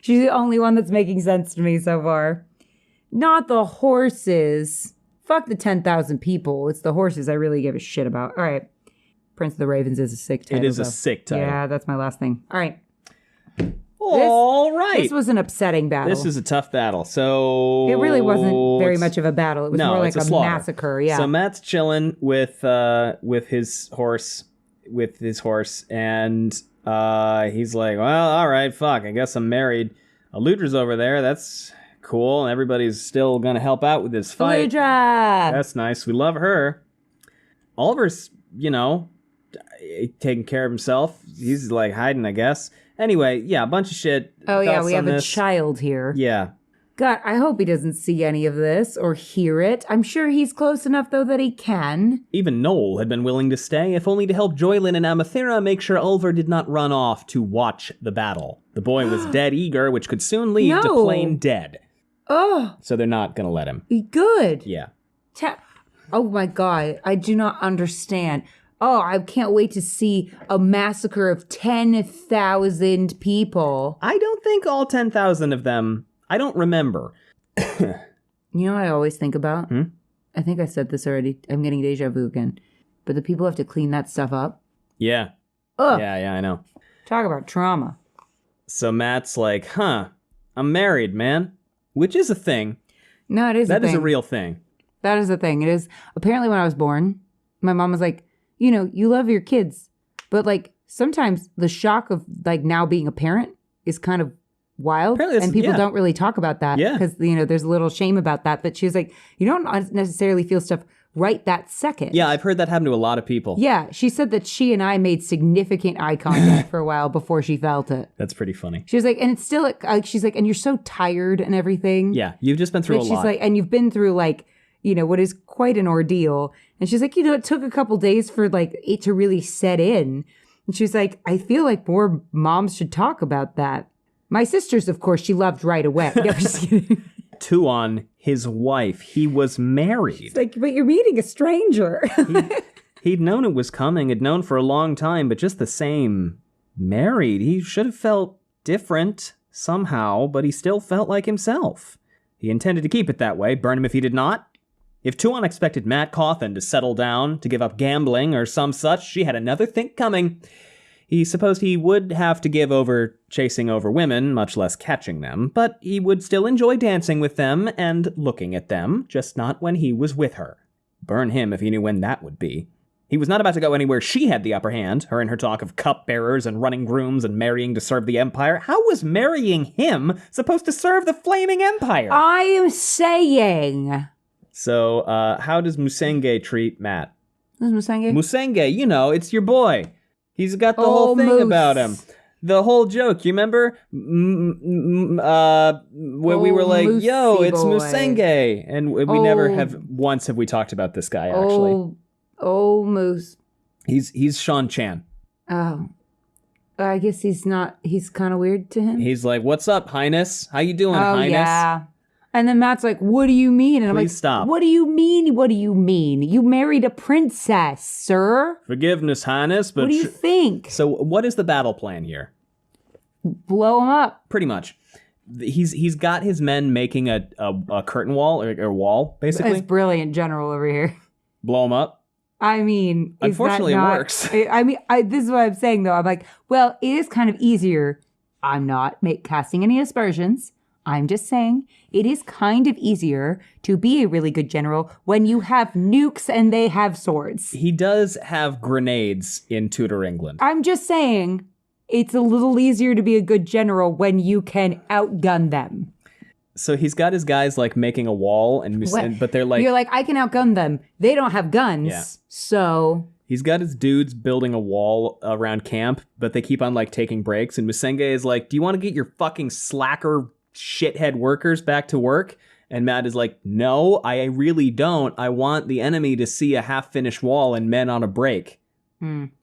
She's the only one that's making sense to me so far. Not the horses. Fuck the 10,000 people. It's the horses I really give a shit about. All right. Prince of the Ravens is a sick title. It is a sick title. Yeah, that's my last thing. All right. All right. This was an upsetting battle. This is a tough battle. So it really wasn't very much of a battle. It was more like a massacre. Yeah. So Matt's chilling with his horse, and he's like, well, all right, fuck. I guess I'm married. Aludra's over there. That's cool. And everybody's still gonna help out with this fight. Aludra! That's nice. We love her. Oliver's, taking care of himself. He's like hiding, I guess. Anyway, yeah, a bunch of shit. Oh, yeah, we have a child here. Yeah. God, I hope he doesn't see any of this or hear it. I'm sure he's close enough, though, that he can. Even Noel had been willing to stay, if only to help Joylin and Amathera make sure Ulver did not run off to watch the battle. The boy was dead eager, which could soon lead to plain dead. Oh. So they're not going to let him. Good. Yeah. Oh, my God. I do not understand. Oh, I can't wait to see a massacre of 10,000 people. I don't think all 10,000 of them. I don't remember. You know what I always think about? I think I said this already. I'm getting deja vu again. But the people have to clean that stuff up. Yeah. Ugh. Yeah, I know. Talk about trauma. So Matt's like, I'm married, man. Which is a thing. No, it is a thing. That is a real thing. That is a thing. It is. Apparently when I was born, my mom was like, you love your kids, but like sometimes the shock of like now being a parent is kind of wild, and people don't really talk about that because there's a little shame about that. But she was like, you don't necessarily feel stuff right that second. Yeah, I've heard that happen to a lot of people. Yeah, she said that she and I made significant eye contact for a while before she felt it. That's pretty funny. She was like, and it's still she's like, and you're so tired and everything. Yeah, you've just been through a lot. She's like, and you've been through like, what is quite an ordeal. And she's like, it took a couple days for like it to really set in. And she's like, I feel like more moms should talk about that. My sisters, of course, she loved right away. No, I'm just kidding. Tuon, his wife, he was married. She's like, but you're meeting a stranger. He'd known it was coming, had known for a long time, but just the same, married. He should have felt different somehow, but he still felt like himself. He intended to keep it that way, burn him if he did not. If Tuon expected Matt Cawthon to settle down, to give up gambling or some such, she had another think coming. He supposed he would have to give over chasing over women, much less catching them, but he would still enjoy dancing with them and looking at them, just not when he was with her. Burn him if he knew when that would be. He was not about to go anywhere she had the upper hand, her and her talk of cupbearers and running grooms and marrying to serve the Empire. How was marrying him supposed to serve the flaming Empire? I am saying... So, how does Musenge treat Matt? Who's Musenge? Musenge, it's your boy. He's got the whole thing about him. The whole joke, you remember? When we were like, yo, it's Musenge. And we never have we talked about this guy, actually. Moose. He's Sean Chan. Oh. I guess he's kind of weird to him. He's like, what's up, Highness? How you doing, Highness? Yeah. And then Matt's like, what do you mean? And I'm like, stop. What do you mean? What do you mean? You married a princess, sir. Forgiveness, Highness. But what do you think? So what is the battle plan here? Blow him up. Pretty much. He's got his men making a curtain wall or wall, basically. It's brilliant, General, over here. Blow him up. I mean, unfortunately, it works. This is what I'm saying, though. I'm like, well, it is kind of easier. I'm not casting any aspersions. I'm just saying it is kind of easier to be a really good general when you have nukes and they have swords. He does have grenades in Tudor England. I'm just saying it's a little easier to be a good general when you can outgun them. So he's got his guys like making a wall, but they're like... You're like, I can outgun them. They don't have guns, so... He's got his dudes building a wall around camp, but they keep on like taking breaks. And Musenge is like, do you want to get your fucking slacker shithead workers back to work? And Matt is like, no, I really don't. I want the enemy to see a half-finished wall and men on a break.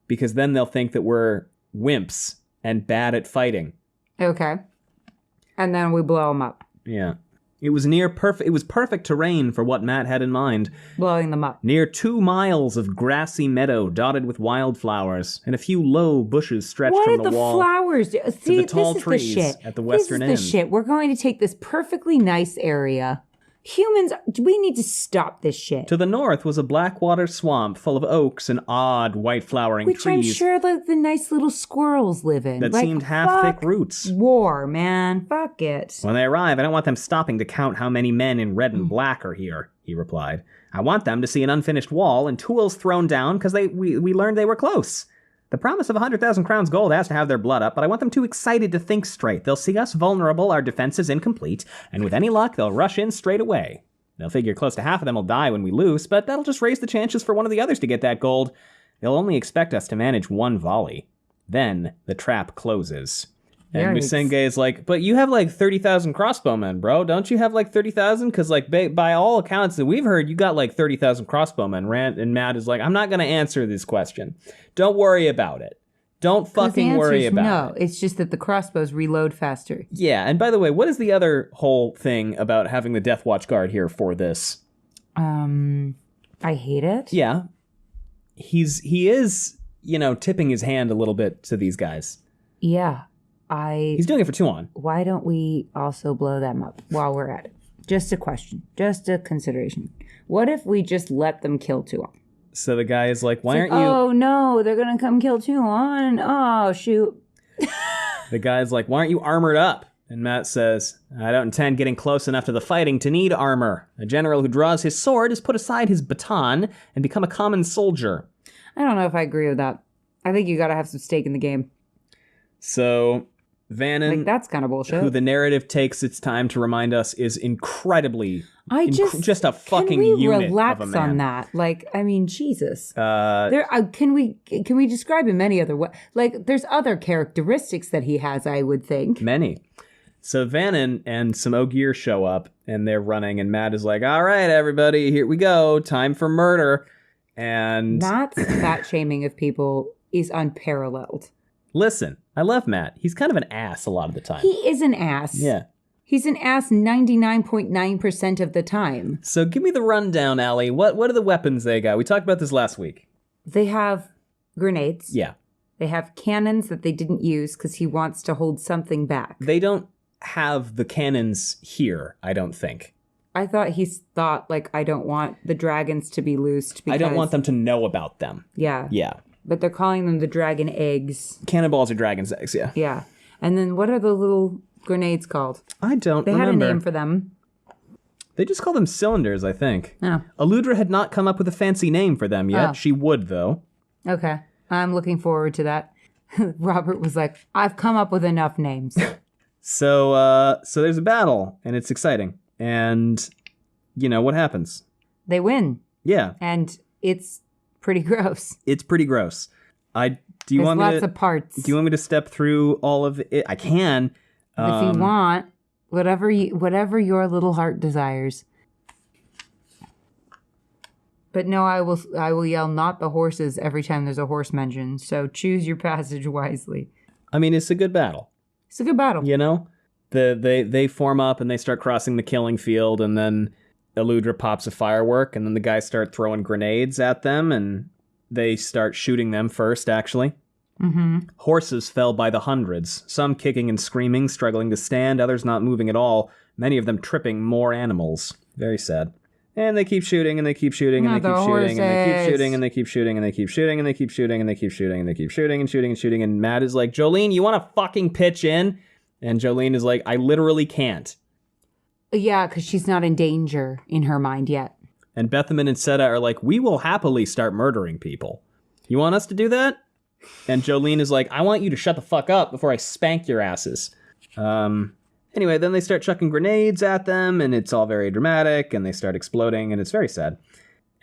Because then they'll think that we're wimps and bad at fighting. Okay. And then we blow them up. Yeah. It was perfect terrain for what Matt had in mind. Blowing them up. Near 2 miles of grassy meadow dotted with wildflowers and a few low bushes stretched from the wall. What are the flowers? See, the tall this is trees the shit. at the western end. This is the shit. We're going to take this perfectly nice area. Humans, we need to stop this shit. To the north was a blackwater swamp full of oaks and odd white flowering trees. Which I'm sure the nice little squirrels live in. That seemed half-thick roots. War, man. Fuck it. When they arrive, I don't want them stopping to count how many men in red and black are here, he replied. I want them to see an unfinished wall and tools thrown down because we learned they were close. The promise of 100,000 crowns gold has to have their blood up, but I want them too excited to think straight. They'll see us vulnerable, our defenses incomplete, and with any luck, they'll rush in straight away. They'll figure close to half of them will die when we lose, but that'll just raise the chances for one of the others to get that gold. They'll only expect us to manage one volley. Then the trap closes. And Musenge is like, but you have like 30,000 crossbowmen, bro. Don't you have like 30,000? Because like by all accounts that we've heard, you got like 30,000 crossbowmen. And Matt is like, I'm not going to answer this question. Don't worry about it. Don't fucking worry about it. No, it's just that the crossbows reload faster. Yeah, and by the way, what is the other whole thing about having the Death Watch guard here for this? I hate it. Yeah. He is, tipping his hand a little bit to these guys. Yeah. He's doing it for 2 on. Why don't we also blow them up while we're at it? Just a question. Just a consideration. What if we just let them kill 2 on? So the guy is like, why aren't you... Oh, no, they're going to come kill 2 on. Oh, shoot. The guy's like, why aren't you armored up? And Matt says, I don't intend getting close enough to the fighting to need armor. A general who draws his sword has put aside his baton and become a common soldier. I don't know if I agree with that. I think you got to have some stake in the game. So... Vannon, that's kind of bullshit. Who the narrative takes its time to remind us is incredibly, just a fucking unit of a man. Can we relax on that? Jesus. Can we describe him any other way? There's other characteristics that he has, I would think. Many. So Vannon and some Ogier show up, and they're running, and Matt is like, all right, everybody, here we go. Time for murder. And Matt's fat shaming of people is unparalleled. Listen, I love Matt. He's kind of an ass a lot of the time. He is an ass. Yeah. He's an ass 99.9% of the time. So give me the rundown, Allie. What are the weapons they got? We talked about this last week. They have grenades. Yeah. They have cannons that they didn't use because he wants to hold something back. They don't have the cannons here, I don't think. I thought he thought, I don't want the dragons to be loosed because... I don't want them to know about them. Yeah. Yeah. But they're calling them the dragon eggs. Cannonballs are dragon's eggs, yeah. Yeah. And then what are the little grenades called? I don't remember. They had a name for them. They just call them cylinders, I think. Oh. Aludra had not come up with a fancy name for them yet. Oh. She would, though. Okay. I'm looking forward to that. Robert was like, I've come up with enough names. So there's a battle, and it's exciting. And, what happens? They win. Yeah. And it's... pretty gross. It's pretty gross. There's lots of parts. Do you want me to step through all of it? I can. If you want, whatever your little heart desires. But no, I will yell not the horses every time there's a horse mentioned. So choose your passage wisely. I mean, it's a good battle. It's a good battle. They form up and they start crossing the killing field, and then Aludra pops a firework, and then the guys start throwing grenades at them, and they start shooting them first, actually. Mm-hmm. Horses fell by the hundreds, some kicking and screaming, struggling to stand, others not moving at all, many of them tripping more animals. Very sad. And they keep shooting, and they keep shooting, and they keep shooting, and they keep shooting, and they keep shooting, and they keep shooting, and they keep shooting, and they keep shooting, and they keep shooting, and shooting, and shooting, and Matt is like, Jolene, you want to fucking pitch in? And Jolene is like, I literally can't. Yeah, because she's not in danger in her mind yet. And Bethaman and Seta are like, we will happily start murdering people. You want us to do that? And Jolene is like, I want you to shut the fuck up before I spank your asses. Anyway, then they start chucking grenades at them, and it's all very dramatic, and they start exploding, and it's very sad.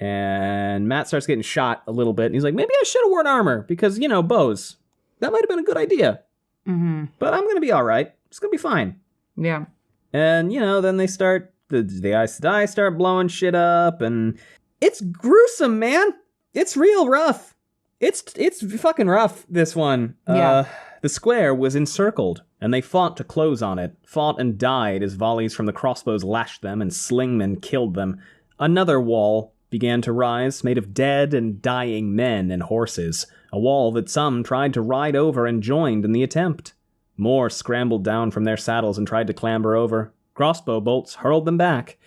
And Matt starts getting shot a little bit, and he's like, maybe I should have worn armor, because, bows. That might have been a good idea. Mm-hmm. But I'm going to be all right. It's going to be fine. Yeah. And, then they start, the Ice to Die start blowing shit up, and it's gruesome, man. It's real rough. It's fucking rough, this one. Yeah. The square was encircled, and they fought to close on it, fought and died as volleys from the crossbows lashed them and slingmen killed them. Another wall began to rise, made of dead and dying men and horses, a wall that some tried to ride over and joined in the attempt. More scrambled down from their saddles and tried to clamber over. Crossbow bolts hurled them back.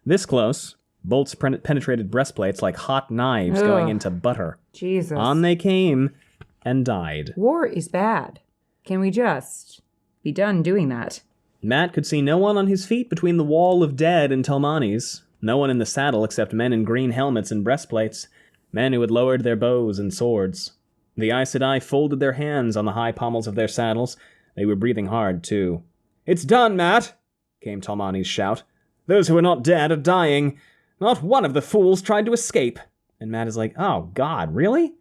This close, bolts penetrated breastplates like hot knives going into butter. Jesus. On they came and died. War is bad. Can we just be done doing that? Matt could see no one on his feet between the wall of dead and Talmanes. No one in the saddle except men in green helmets and breastplates. Men who had lowered their bows and swords. The Aes Sedai folded their hands on the high pommels of their saddles. They were breathing hard, too. "It's done, Matt!" came Talmanes' shout. "Those who are not dead are dying. Not one of the fools tried to escape." And Matt is like, "Oh, God, really?"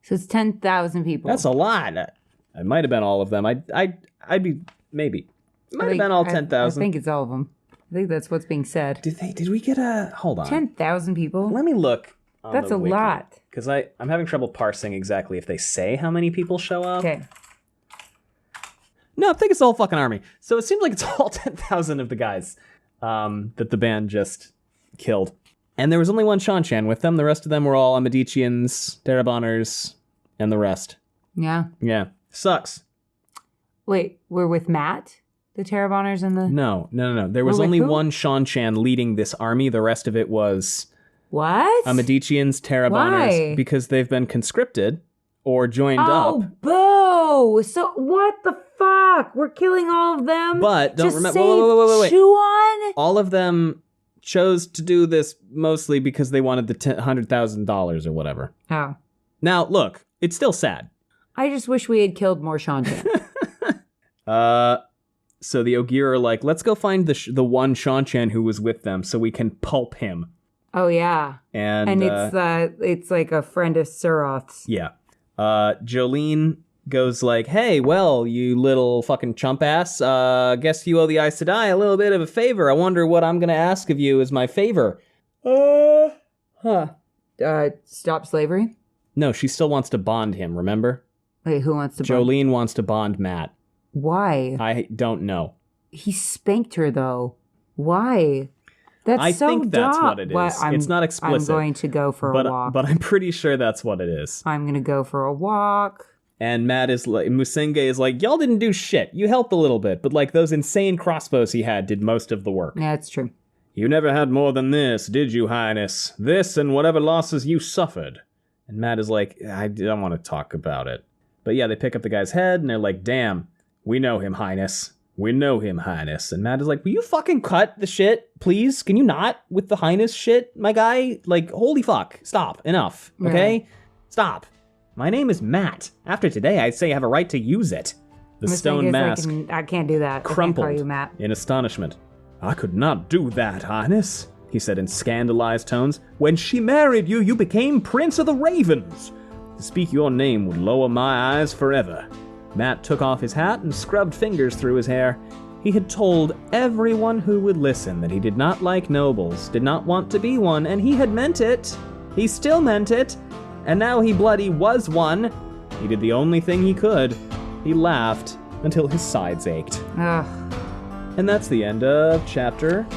So it's 10,000 people. That's a lot. It might have been all of them. I'd be, maybe. It might have been all 10,000. I think it's all of them. I think that's what's being said. Did we get a, hold on. 10,000 people? Let me look on That's the a wiki, lot. because I'm having trouble parsing exactly if they say how many people show up. Okay. No, I think it's the whole fucking army. So it seems like it's all 10,000 of the guys that the band just killed. And there was only one Shanchan with them. The rest of them were all Amedicians, Taraboners, and the rest. Yeah. Yeah. Sucks. Wait, we're with Matt? The Taraboners and the... No. There was only one Shanchan leading this army. The rest of it was... What? Amedicians, Taraboners. Why? Because they've been conscripted or joined up. Oh, boo! So what the fuck? We're killing all of them? But don't remember... Wait. Chuan? All of them chose to do this mostly because they wanted the $100,000 or whatever. Oh. Now, look, it's still sad. I just wish we had killed more Shanchan. So the Ogier are like, let's go find the one Shanchan who was with them so we can pulp him. Oh, yeah. And it's like a friend of Suroth's. Yeah. Jolene goes like, hey, well, you little fucking chump ass, guess you owe the Aes Sedai a little bit of a favor. I wonder what I'm going to ask of you as my favor. Stop slavery? No, she still wants to bond him, remember? Wait, who wants to bond? Jolene wants to bond Matt. Why? I don't know. He spanked her, though. Why? That's I so think that's dumb. what it is. It's not explicit. I'm going to go for a walk. But I'm pretty sure that's what it is. I'm going to go for a walk. And Matt is like, Musenge is like, y'all didn't do shit. You helped a little bit, but like those insane crossbows he had did most of the work. Yeah, that's true. You never had more than this, did you, Highness? This and whatever losses you suffered. And Matt is like, I don't want to talk about it. But yeah, they pick up the guy's head and they're like, damn, we know him, Highness. We know him, Highness. And Matt is like, will you fucking cut the shit, please? Can you not with the Highness shit, my guy? Like, holy fuck. Stop. Enough. Okay? Yeah. Stop. My name is Matt. After today, I'd say I have a right to use it. The stone mask I can't do that. crumpled I can't call you Matt. in astonishment. I could not do that, Highness, he said in scandalized tones. When she married you, you became Prince of the Ravens. To speak your name would lower my eyes forever. Matt took off his hat and scrubbed fingers through his hair. He had told everyone who would listen that he did not like nobles, did not want to be one, and he had meant it. He still meant it. And now he bloody was one. He did the only thing he could. He laughed until his sides ached. Ugh. And that's the end of chapter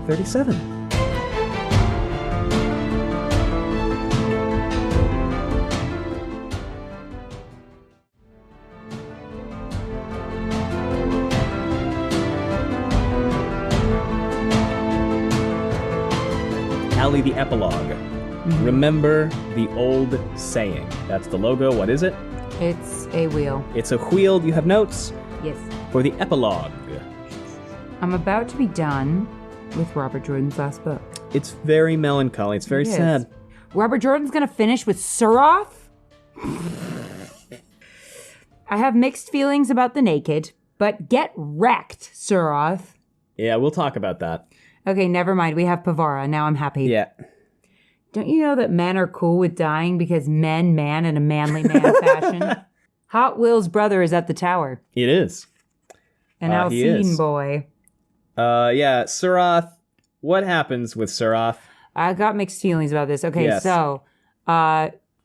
37. Allie, the epilogue. Mm-hmm. Remember the old saying. That's the logo. What is it? It's a wheel. It's a wheel. You have notes? Yes. For the epilogue. I'm about to be done with Robert Jordan's last book. It's very melancholy. It's very sad. Robert Jordan's going to finish with Suroth? I have mixed feelings about the naked, but get wrecked, Suroth. Yeah, we'll talk about that. Okay, never mind. We have Pavara. Now I'm happy. Yeah. Don't you know that men are cool with dying because men man in a manly man fashion? Hot Will's brother is at the tower. It is. An Alcine boy. Yeah, Suroth. What happens with Suroth? I got mixed feelings about this. Okay, yes. So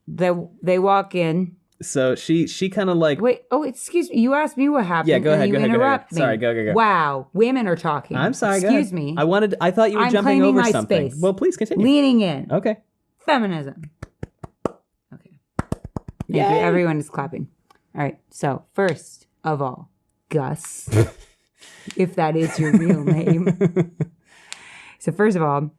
they walk in. So she kind of like... Wait, excuse me. You asked me what happened. Yeah, go ahead, and you interrupt me. Sorry, go. Wow, women are talking. I'm sorry, excuse me. I thought you were jumping over my something. Space. Well, please continue. Leaning in. Okay. Feminism. Okay. Thank you. Everyone is clapping. All right. So, first of all, Gus, if that is your real name. So, first of all,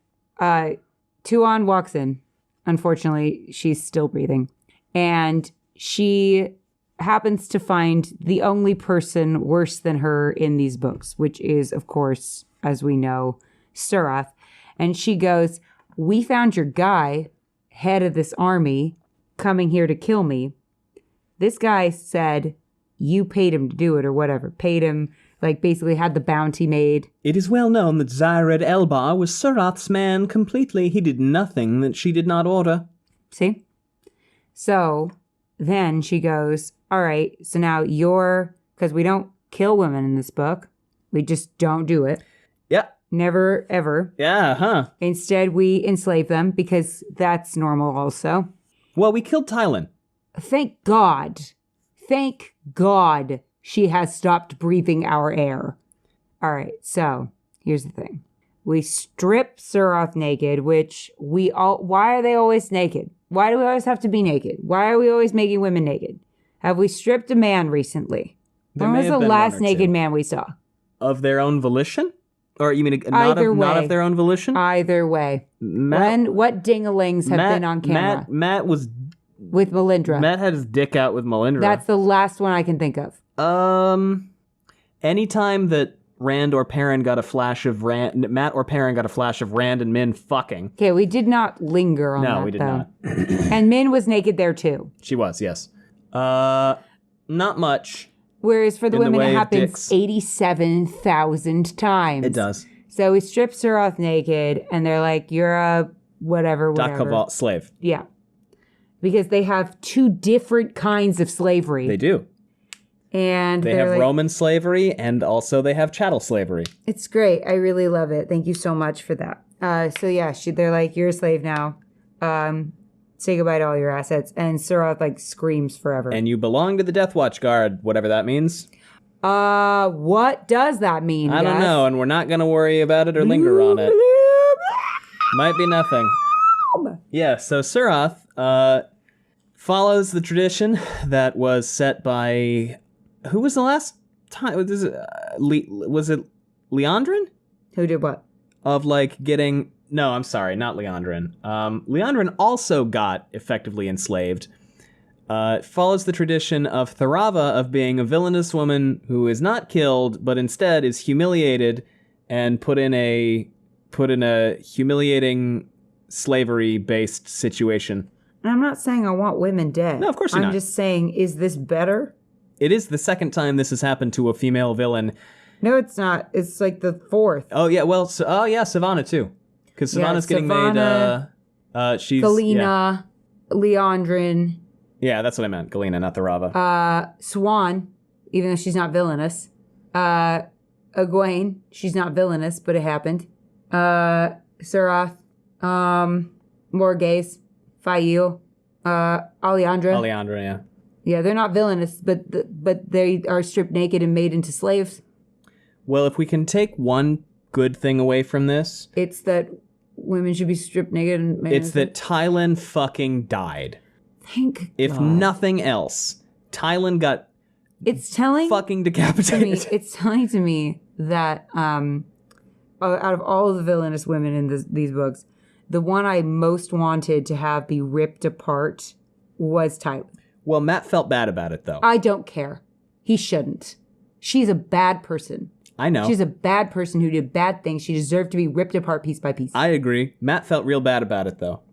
Tuan walks in. Unfortunately, she's still breathing. And she happens to find the only person worse than her in these books, which is, of course, as we know, Surath. And she goes, we found your guy, head of this army, coming here to kill me. This guy said you paid him to do it or whatever. Paid him, like basically had the bounty made. It is well known that Zyred Elbar was Surath's man completely. He did nothing that she did not order. See? So then she goes, all right, so now because we don't kill women in this book. We just don't do it. Yeah. Never, ever. Yeah, huh. Instead, we enslave them because that's normal also. Well, we killed Tylen. Thank God. Thank God she has stopped breathing our air. All right, so here's the thing. We strip Surath naked, which why are they always naked? Why do we always have to be naked? Why are we always making women naked? Have we stripped a man recently? When was the last naked man we saw? Of their own volition? Or you mean not of their own volition? Either way. What ding-a-lings have been on camera? Matt was... With Melindra. Matt had his dick out with Melindra. That's the last one I can think of. Anytime that Rand or Perrin got a flash of Matt or Perrin got a flash of Rand and Min fucking. Okay, we did not linger on that, No, we did not. And Min was naked there, too. She was, yes. Not much. Whereas for the women, it happens 87,000 times. It does. So we strip Surath naked, and they're like, you're a whatever. Dakaval slave. Yeah. Because they have two different kinds of slavery. They do. And they have Roman slavery, and also they have chattel slavery. It's great. I really love it. Thank you so much for that. So yeah, they're like, you're a slave now. Say goodbye to all your assets. And Surath like screams forever. And you belong to the Death Watch Guard, whatever that means. What does that mean, I don't know, and we're not going to worry about it or linger on it. Might be nothing. Yeah, so Surath follows the tradition that was set by... Who was the last time? Was it Leandrin? Who did what? Of like getting... No, I'm sorry, not Leandrin. Leandrin also got effectively enslaved. Follows the tradition of Tharava of being a villainous woman who is not killed, but instead is humiliated and put in a humiliating slavery-based situation. And I'm not saying I want women dead. No, of course you're not. I'm just saying, is this better? It is the second time this has happened to a female villain. No, it's not. It's like the fourth. Oh, yeah. Well, Savannah, too. Because Savannah's getting made... she's... Galena, Leandrin. Yeah, that's what I meant. Galena, not Tharava. Swan, even though she's not villainous. Egwene, she's not villainous, but it happened. Surath, Morghese, Fail, Alejandra, yeah. Yeah, they're not villainous, but they are stripped naked and made into slaves. Well, if we can take one good thing away from this... It's that women should be stripped naked and made It's that Tylen fucking died. Thank If God. nothing else, Tylen got fucking decapitated. It's telling to me that out of all of the villainous women in these books, the one I most wanted to have be ripped apart was Tylen. Well, Matt felt bad about it, though. I don't care. He shouldn't. She's a bad person. I know. She's a bad person who did bad things. She deserved to be ripped apart piece by piece. I agree. Matt felt real bad about it, though.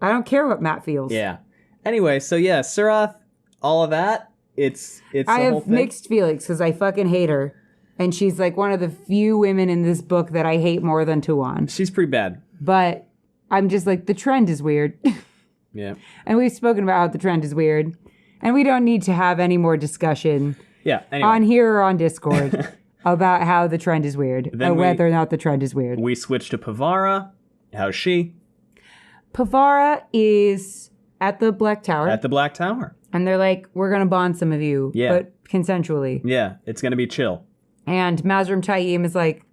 I don't care what Matt feels. Yeah. Anyway, so yeah, Surath, all of that, it's I have mixed feelings because I fucking hate her. And she's like one of the few women in this book that I hate more than Tuan. She's pretty bad. But I'm just like, the trend is weird. Yeah. And we've spoken about how the trend is weird. And we don't need to have any more discussion on here or on Discord about how the trend is weird or whether or not the trend is weird. We switched to Pavara. How's she? Pavara is at the Black Tower. At the Black Tower. And they're like, we're going to bond some of you, but consensually. Yeah, it's going to be chill. And Mazrim Taim is like,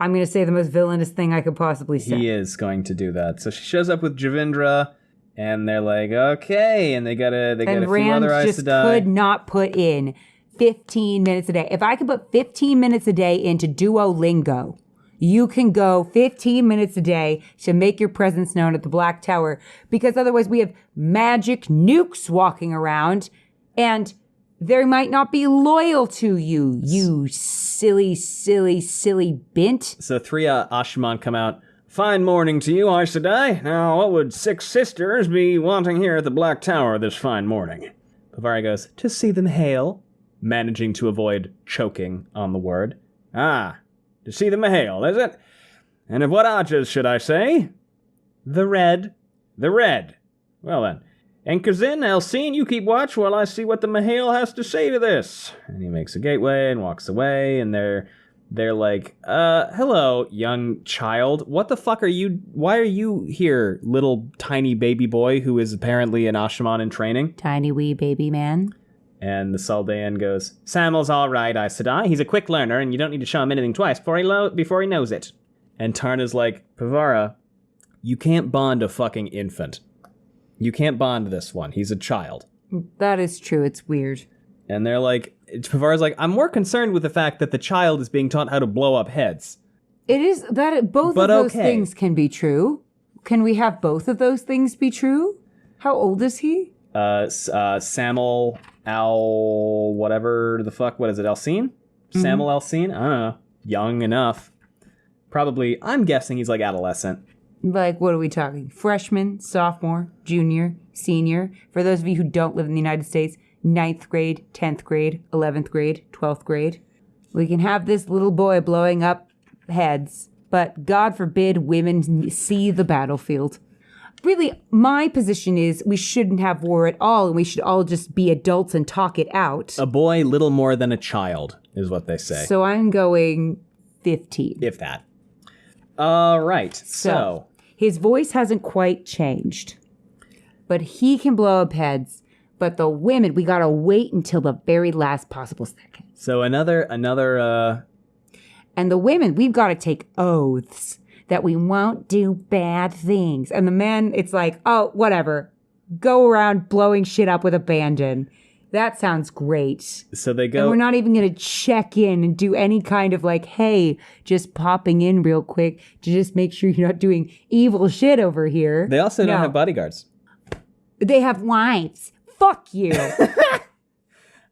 I'm going to say the most villainous thing I could possibly say. He is going to do that. So she shows up with Javindra, and they're like, okay, and they got a few other eyes to die. And Rand just could not put in 15 minutes a day. If I could put 15 minutes a day into Duolingo, you can go 15 minutes a day to make your presence known at the Black Tower, because otherwise we have magic nukes walking around, and they might not be loyal to you, you silly, silly, silly bint. So 3 Ashman come out. Fine morning to you, Aes Sedai. Now, what would 6 sisters be wanting here at the Black Tower this fine morning? Pavari goes, to see them hail, managing to avoid choking on the word. Ah, to see the Mahale, is it? And of what arches should I say? The red. The red. Well then. Enkazin, Elsine, you keep watch while I see what the Mahale has to say to this. And he makes a gateway and walks away, and they're like, hello, young child. What the fuck are you... Why are you here, little tiny baby boy who is apparently an Ashman in training? Tiny wee baby man. And the Saldaean goes, Samuel's all right, Aes Sedai. He's a quick learner, and you don't need to show him anything twice before he knows it. And Tarna's like, Pavara, you can't bond a fucking infant. You can't bond this one. He's a child. That is true. It's weird. And they're like, Pavara's like, I'm more concerned with the fact that the child is being taught how to blow up heads. It is that both of those things can be true. Can we have both of those things be true? How old is he? Samuel Al whatever the fuck, what is it, Elsine? Samuel Elsine? I don't know. Young enough. Probably, I'm guessing he's like adolescent. Like, what are we talking? Freshman, sophomore, junior, senior. For those of you who don't live in the United States, 9th grade, 10th grade, 11th grade, 12th grade. We can have this little boy blowing up heads, but God forbid women see the battlefield. Really, my position is we shouldn't have war at all, and we should all just be adults and talk it out. A boy little more than a child, is what they say. So I'm going 15. If that. Right. So his voice hasn't quite changed, but he can blow up heads. But the women, we gotta wait until the very last possible second. So another. And the women, we've got to take oaths that we won't do bad things. And the men, it's like, oh, whatever. Go around blowing shit up with abandon. That sounds great. So they go... And we're not even going to check in and do any kind of like, hey, just popping in real quick to just make sure you're not doing evil shit over here. They also don't have bodyguards. They have wives. Fuck you.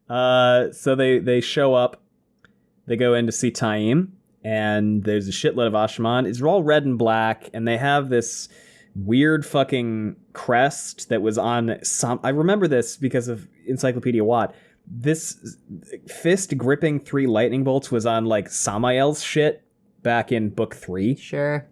So they show up. They go in to see Taim. And there's a shitload of Ashman. It's all red and black, and they have this weird fucking crest that was on I remember this because of Encyclopedia Watt. This fist gripping 3 lightning bolts was on like Samael's shit back in book 3. Sure.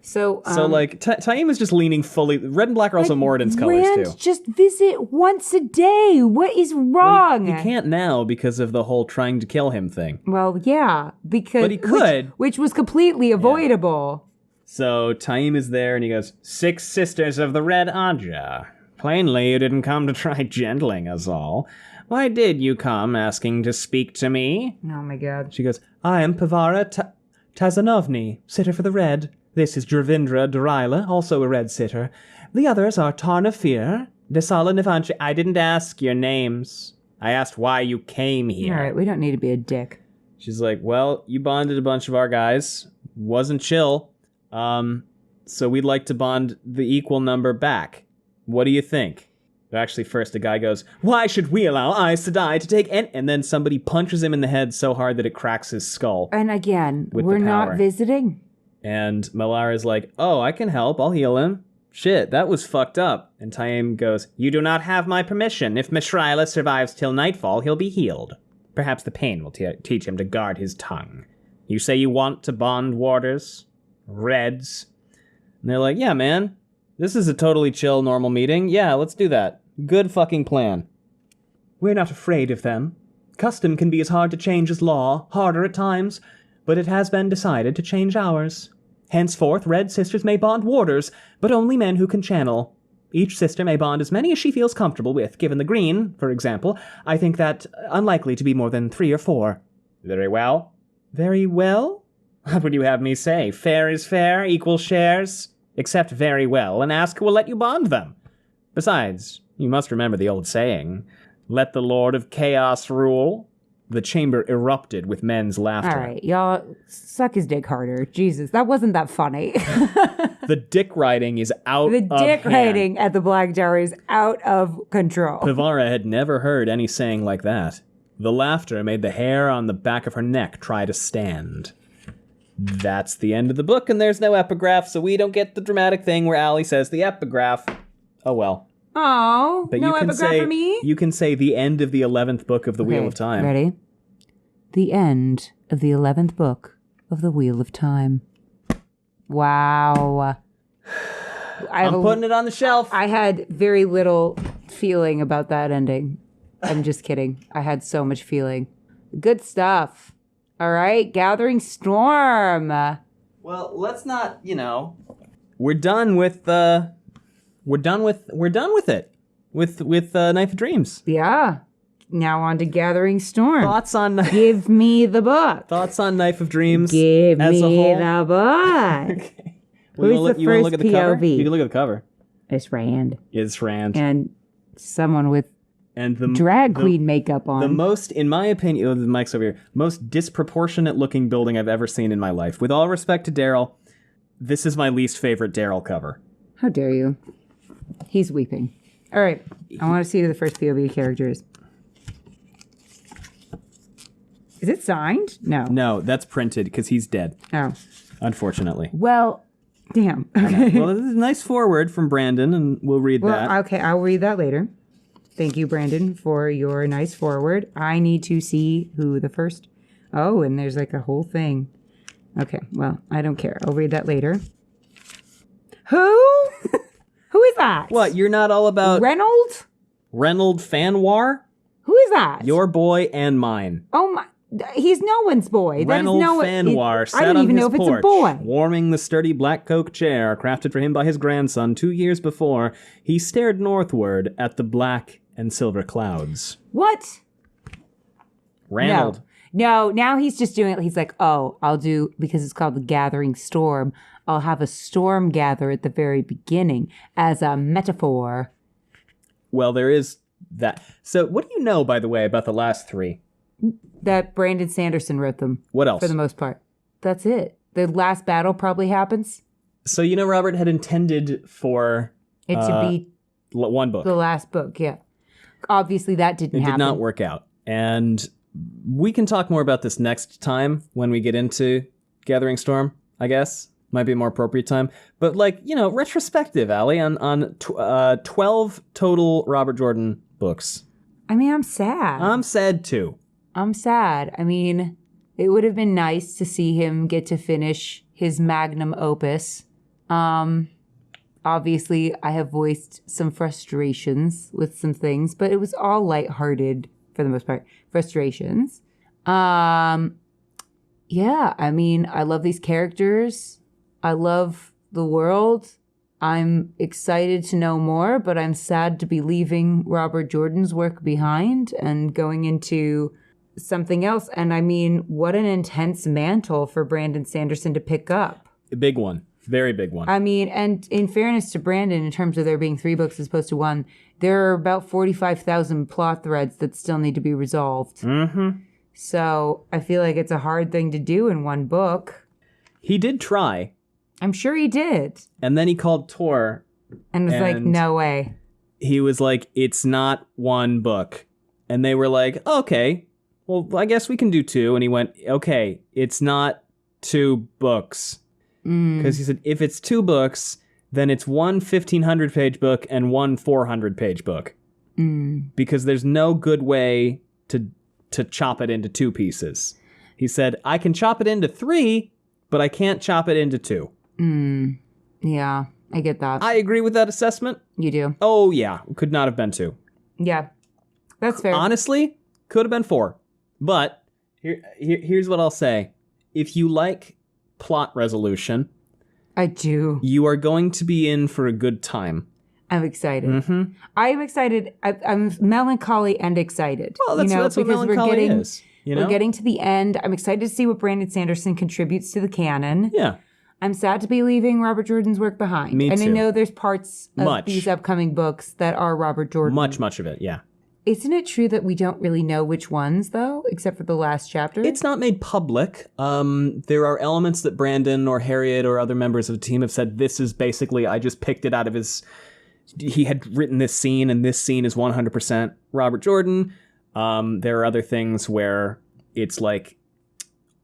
So like Taim is just leaning fully. Red and black are also Moradin's colors too. Just visit once a day. What is wrong? Well, he can't now because of the whole trying to kill him thing. Well, yeah, because but he could, which was completely avoidable. Yeah. So Taim is there, and he goes, 6 sisters of the Red Aja. Plainly, you didn't come to try gentling us all. Why did you come asking to speak to me? Oh my God. She goes, I am Pavara Tazanovni, sitter for the Red. This is Dravindra Darila, also a red sitter. The others are Tarna Fear, Desala Nivanchi. I didn't ask your names. I asked why you came here. All right, we don't need to be a dick. She's like, well, you bonded a bunch of our guys. Wasn't chill. So we'd like to bond the equal number back. What do you think? Actually, first the guy goes, why should we allow Aes Sedai to take and then somebody punches him in the head so hard that it cracks his skull. And again, we're not visiting. And Malara's like, oh, I can help. I'll heal him. Shit, that was fucked up. And Taim goes, you do not have my permission. If Mishraila survives till nightfall, he'll be healed. Perhaps the pain will teach him to guard his tongue. You say you want to bond warders? Reds? And they're like, yeah, man. This is a totally chill, normal meeting. Yeah, let's do that. Good fucking plan. We're not afraid of them. Custom can be as hard to change as law, harder at times, but it has been decided to change ours. Henceforth, Red Sisters may bond warders, but only men who can channel. Each sister may bond as many as she feels comfortable with. Given the green, for example, I think that unlikely to be more than 3 or 4. Very well. Very well? What would you have me say? Fair is fair, equal shares? Accept very well, and ask who will let you bond them. Besides, you must remember the old saying, let the Lord of Chaos rule. The chamber erupted with men's laughter. All right, y'all, suck his dick harder. Jesus, that wasn't that funny. The dick riding is out of hand. The dick riding at the Black Tower is out of control. Pivara had never heard any saying like that. The laughter made the hair on the back of her neck try to stand. That's the end of the book, and there's no epigraph, so we don't get the dramatic thing where Allie says the epigraph. Oh well. Oh, no epigraph for me? You can say the end of the 11th book of the Wheel of Time. Ready? The end of the 11th book of the Wheel of Time. Wow. I'm putting it on the shelf. I had very little feeling about that ending. I'm just kidding. I had so much feeling. Good stuff. All right, Gathering Storm. Well, let's not, we're done with it. With Knife of Dreams. Yeah. Now on to Gathering Storm. Thoughts on Give me the book. Thoughts on Knife of Dreams. Give as me a whole? the book. Okay. Who's the you wanna first look at the POV? cover? You can look at the cover. It's Rand. It's Rand. And someone with and the drag queen makeup on. The most, in my opinion, the mic's over here, most disproportionate looking building I've ever seen in my life. With all respect to Daryl, this is my least favorite Daryl cover. How dare you? He's weeping. All right. I want to see who the first POV character is. Is it signed? No. No, that's printed because he's dead. Oh. Unfortunately. Well, damn. Okay. Well, this is a nice foreword from Brandon, and we'll read that. Okay, I'll read that later. Thank you, Brandon, for your nice foreword. I need to see who the first... Oh, and there's like a whole thing. Okay, well, I don't care. I'll read that later. Who? Who is that? What, you're not all about... Reynold Fanwar? Who is that? Your boy and mine. Oh my... He's no one's boy. Reynold Fanwar sat I don't on even his know if it's a porch, boy. warming the sturdy black oak chair crafted for him by his grandson 2 years before. He stared northward at the black and silver clouds. What? Reynold. No, now he's just doing it. He's like, oh, I'll do, because it's called the Gathering Storm, I'll have a storm gather at the very beginning as a metaphor. Well, there is that. So what do you know, by the way, about the last 3? That Brandon Sanderson wrote them. What else? For the most part. That's it. The last battle probably happens. So, Robert had intended for... It to be... one book. The last book, yeah. Obviously, that didn't happen. It did not work out. And we can talk more about this next time when we get into Gathering Storm, I guess. Might be a more appropriate time. But, retrospective, Allie, on 12 total Robert Jordan books. I mean, I'm sad. I'm sad, too. I'm sad. I mean, it would have been nice to see him get to finish his magnum opus. Obviously, I have voiced some frustrations with some things, but it was all lighthearted for the most part. Frustrations. Yeah, I mean, I love these characters. I love the world. I'm excited to know more, but I'm sad to be leaving Robert Jordan's work behind and going into something else. And I mean, what an intense mantle for Brandon Sanderson to pick up. A big one. Very big one. I mean, and in fairness to Brandon, in terms of there being 3 books as opposed to 1, there are about 45,000 plot threads that still need to be resolved. Mm-hmm. So I feel like it's a hard thing to do in 1 book. He did try. I'm sure he did. And then he called Tor. And was like, no way. He was like, it's not 1 book. And they were like, okay, well, I guess we can do 2. And he went, okay, it's not 2 books. Because he said, if it's 2 books, then it's 1 1,500-page book and 1 400-page book. Because there's no good way to chop it into 2 pieces. He said, I can chop it into 3, but I can't chop it into 2. Yeah, I get that. I agree with that assessment. You do? Oh, yeah. Could not have been 2. Yeah, that's fair. Honestly, could have been 4. But here's what I'll say. If you like plot resolution, I do. You are going to be in for a good time. I'm excited. Mm-hmm. I'm excited. I'm melancholy and excited. Well, that's what melancholy is. We're getting to the end. I'm excited to see what Brandon Sanderson contributes to the canon. Yeah. I'm sad to be leaving Robert Jordan's work behind. Me and too. I know there's parts of these upcoming books that are Robert Jordan. Much of it, yeah. Isn't it true that we don't really know which ones, though, except for the last chapter? It's not made public. There are elements that Brandon or Harriet or other members of the team have said, this is basically, I just picked it out of his... He had written this scene, and this scene is 100% Robert Jordan. There are other things where it's like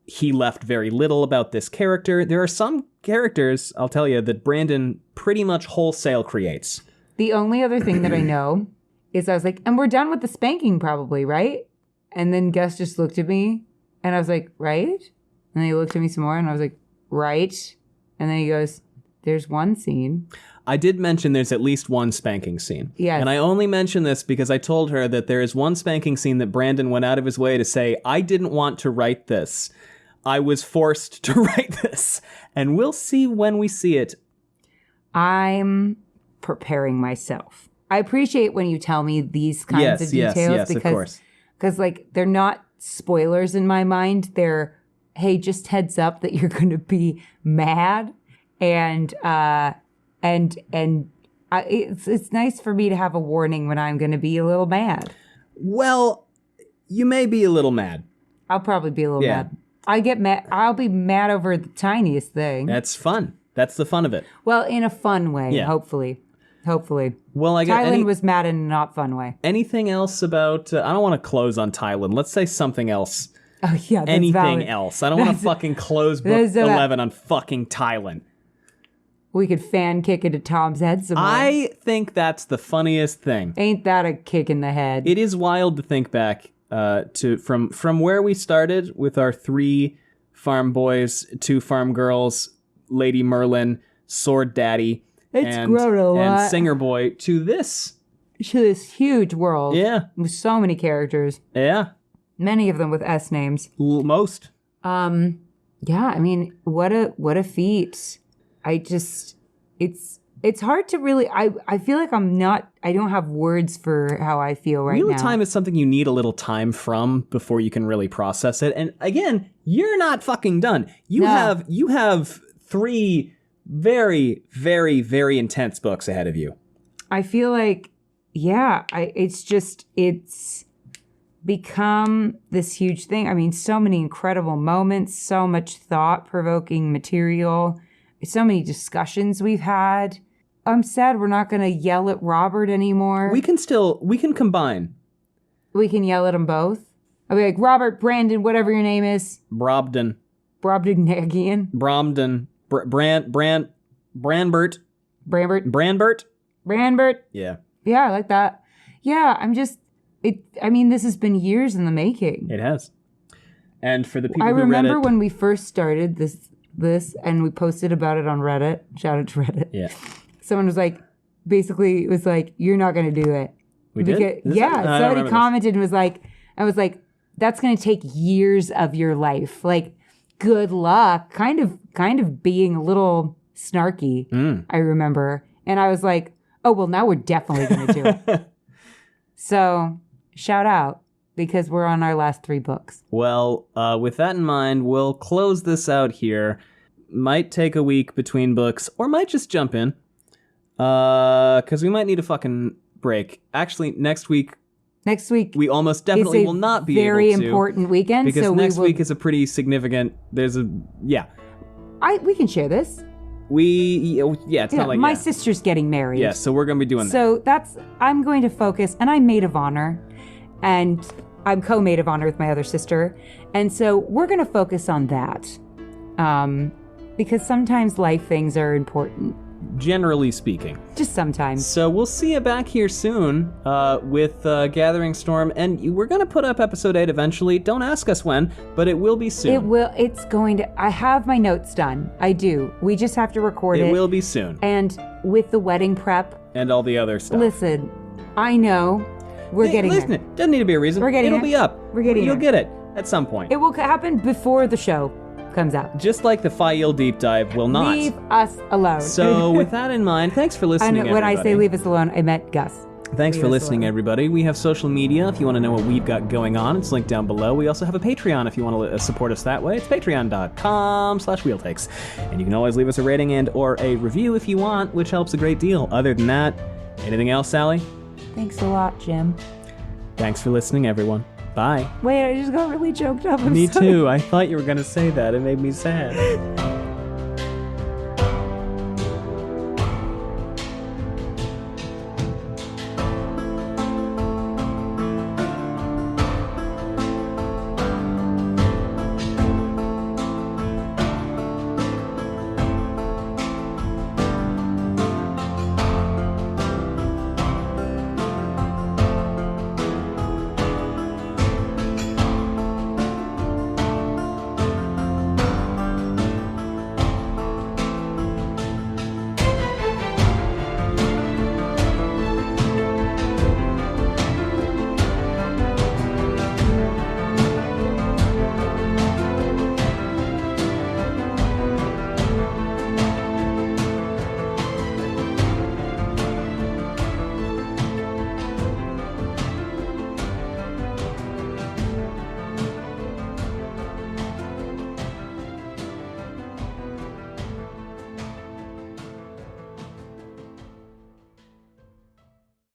he left very little about this character. There are some characters, I'll tell you, that Brandon pretty much wholesale creates. The only other thing that I know is I was like, and we're done with the spanking probably, right? And then Gus just looked at me, and I was like, right? And then he looked at me some more, and I was like, right? And then he goes, there's one scene. I did mention there's at least one spanking scene. Yes. And I only mention this because I told her that there is one spanking scene that Brandon went out of his way to say, I didn't want to write this. I was forced to write this. And we'll see when we see it. I'm preparing myself. I appreciate when you tell me these kinds of details. Yes, because, of course. Because, like, they're not spoilers in my mind. They're, hey, just heads up that you're going to be mad. And it's nice for me to have a warning when I'm going to be a little mad. Well, you may be a little mad. I'll probably be a little mad. I get mad. I'll be mad over the tiniest thing. That's fun. That's the fun of it. Well, in a fun way, hopefully. Well, I guess Thailand was mad in a not fun way. Anything else about... I don't want to close on Thailand. Let's say something else. Oh, yeah, that's anything valid. else. I don't want to fucking close book 11 on fucking Thailand. We could fan kick into Tom's head some more. I think that's the funniest thing. Ain't that a kick in the head? It is wild to think back to from where we started with our 3 farm boys, 2 farm girls, Lady Merlin, Sword Daddy, grown a lot. And Singer Boy to this. To this huge world. Yeah. With so many characters. Yeah. Many of them with S names. Most. Yeah, I mean, what a feat. It's hard to really, I feel like I don't have words for how I feel right now. Wheel of Time is something you need a little time from before you can really process it. And again, you're not fucking done. You have 3 very, very, very intense books ahead of you. I feel like, it's become this huge thing. I mean, so many incredible moments, so much thought-provoking material, so many discussions we've had. I'm sad we're not going to yell at Robert anymore. We can combine. We can yell at them both. I'll be like, Robert, Brandon, whatever your name is. Brobden. Brobdingnagian. Bromden. Brandbert. Brandbert. Yeah. Yeah, I like that. Yeah, this has been years in the making. It has. And for the people I who read it... remember when we first started this and we posted about it on Reddit. Shout out to Reddit. Yeah. Someone was like, basically, it was like, you're not going to do it. We did? Somebody commented and was like, I was like, that's going to take years of your life. Like, good luck. Kind of being a little snarky, I remember. And I was like, oh, well, now we're definitely going to do it. So, shout out, because we're on our last 3 books. Well, with that in mind, we'll close this out here. Might take a week between books, or might just jump in. Because we might need a fucking break. Actually, next week we almost definitely will not be able to. Very important weekend. Because next week is a pretty significant... We can share this. It's not like... My sister's getting married. Yeah, so we're going to be doing that. So I'm going to focus, and I'm maid of honor, and I'm co-maid of honor with my other sister. And so we're going to focus on that. Because sometimes life things are important. Generally speaking. Just sometimes. So we'll see you back here soon with Gathering Storm. And we're going to put up episode 8 eventually. Don't ask us when, but it will be soon. It's going to... I have my notes done. I do. We just have to record it. It will be soon. And with the wedding prep... And all the other stuff. Listen, I know we're getting there. Doesn't need to be a reason. We're getting It'll there. be up. We're getting You'll there. get it at some point. It will happen before the show. comes out. Just like the file deep dive will not. Leave us alone. So with that in mind, thanks for listening, and when everybody. I say leave us alone, I meant Gus. Thanks for listening, everybody. We have social media if you want to know what we've got going on. It's linked down below. We also have a Patreon if you want to support us that way. It's patreon.com/wheeltakes. And you can always leave us a rating and or a review if you want, which helps a great deal. Other than that, anything else, Sally? Thanks a lot, Jim. Thanks for listening, everyone. Bye. Wait, I just got really choked up. Me too. I thought you were going to say that. It made me sad.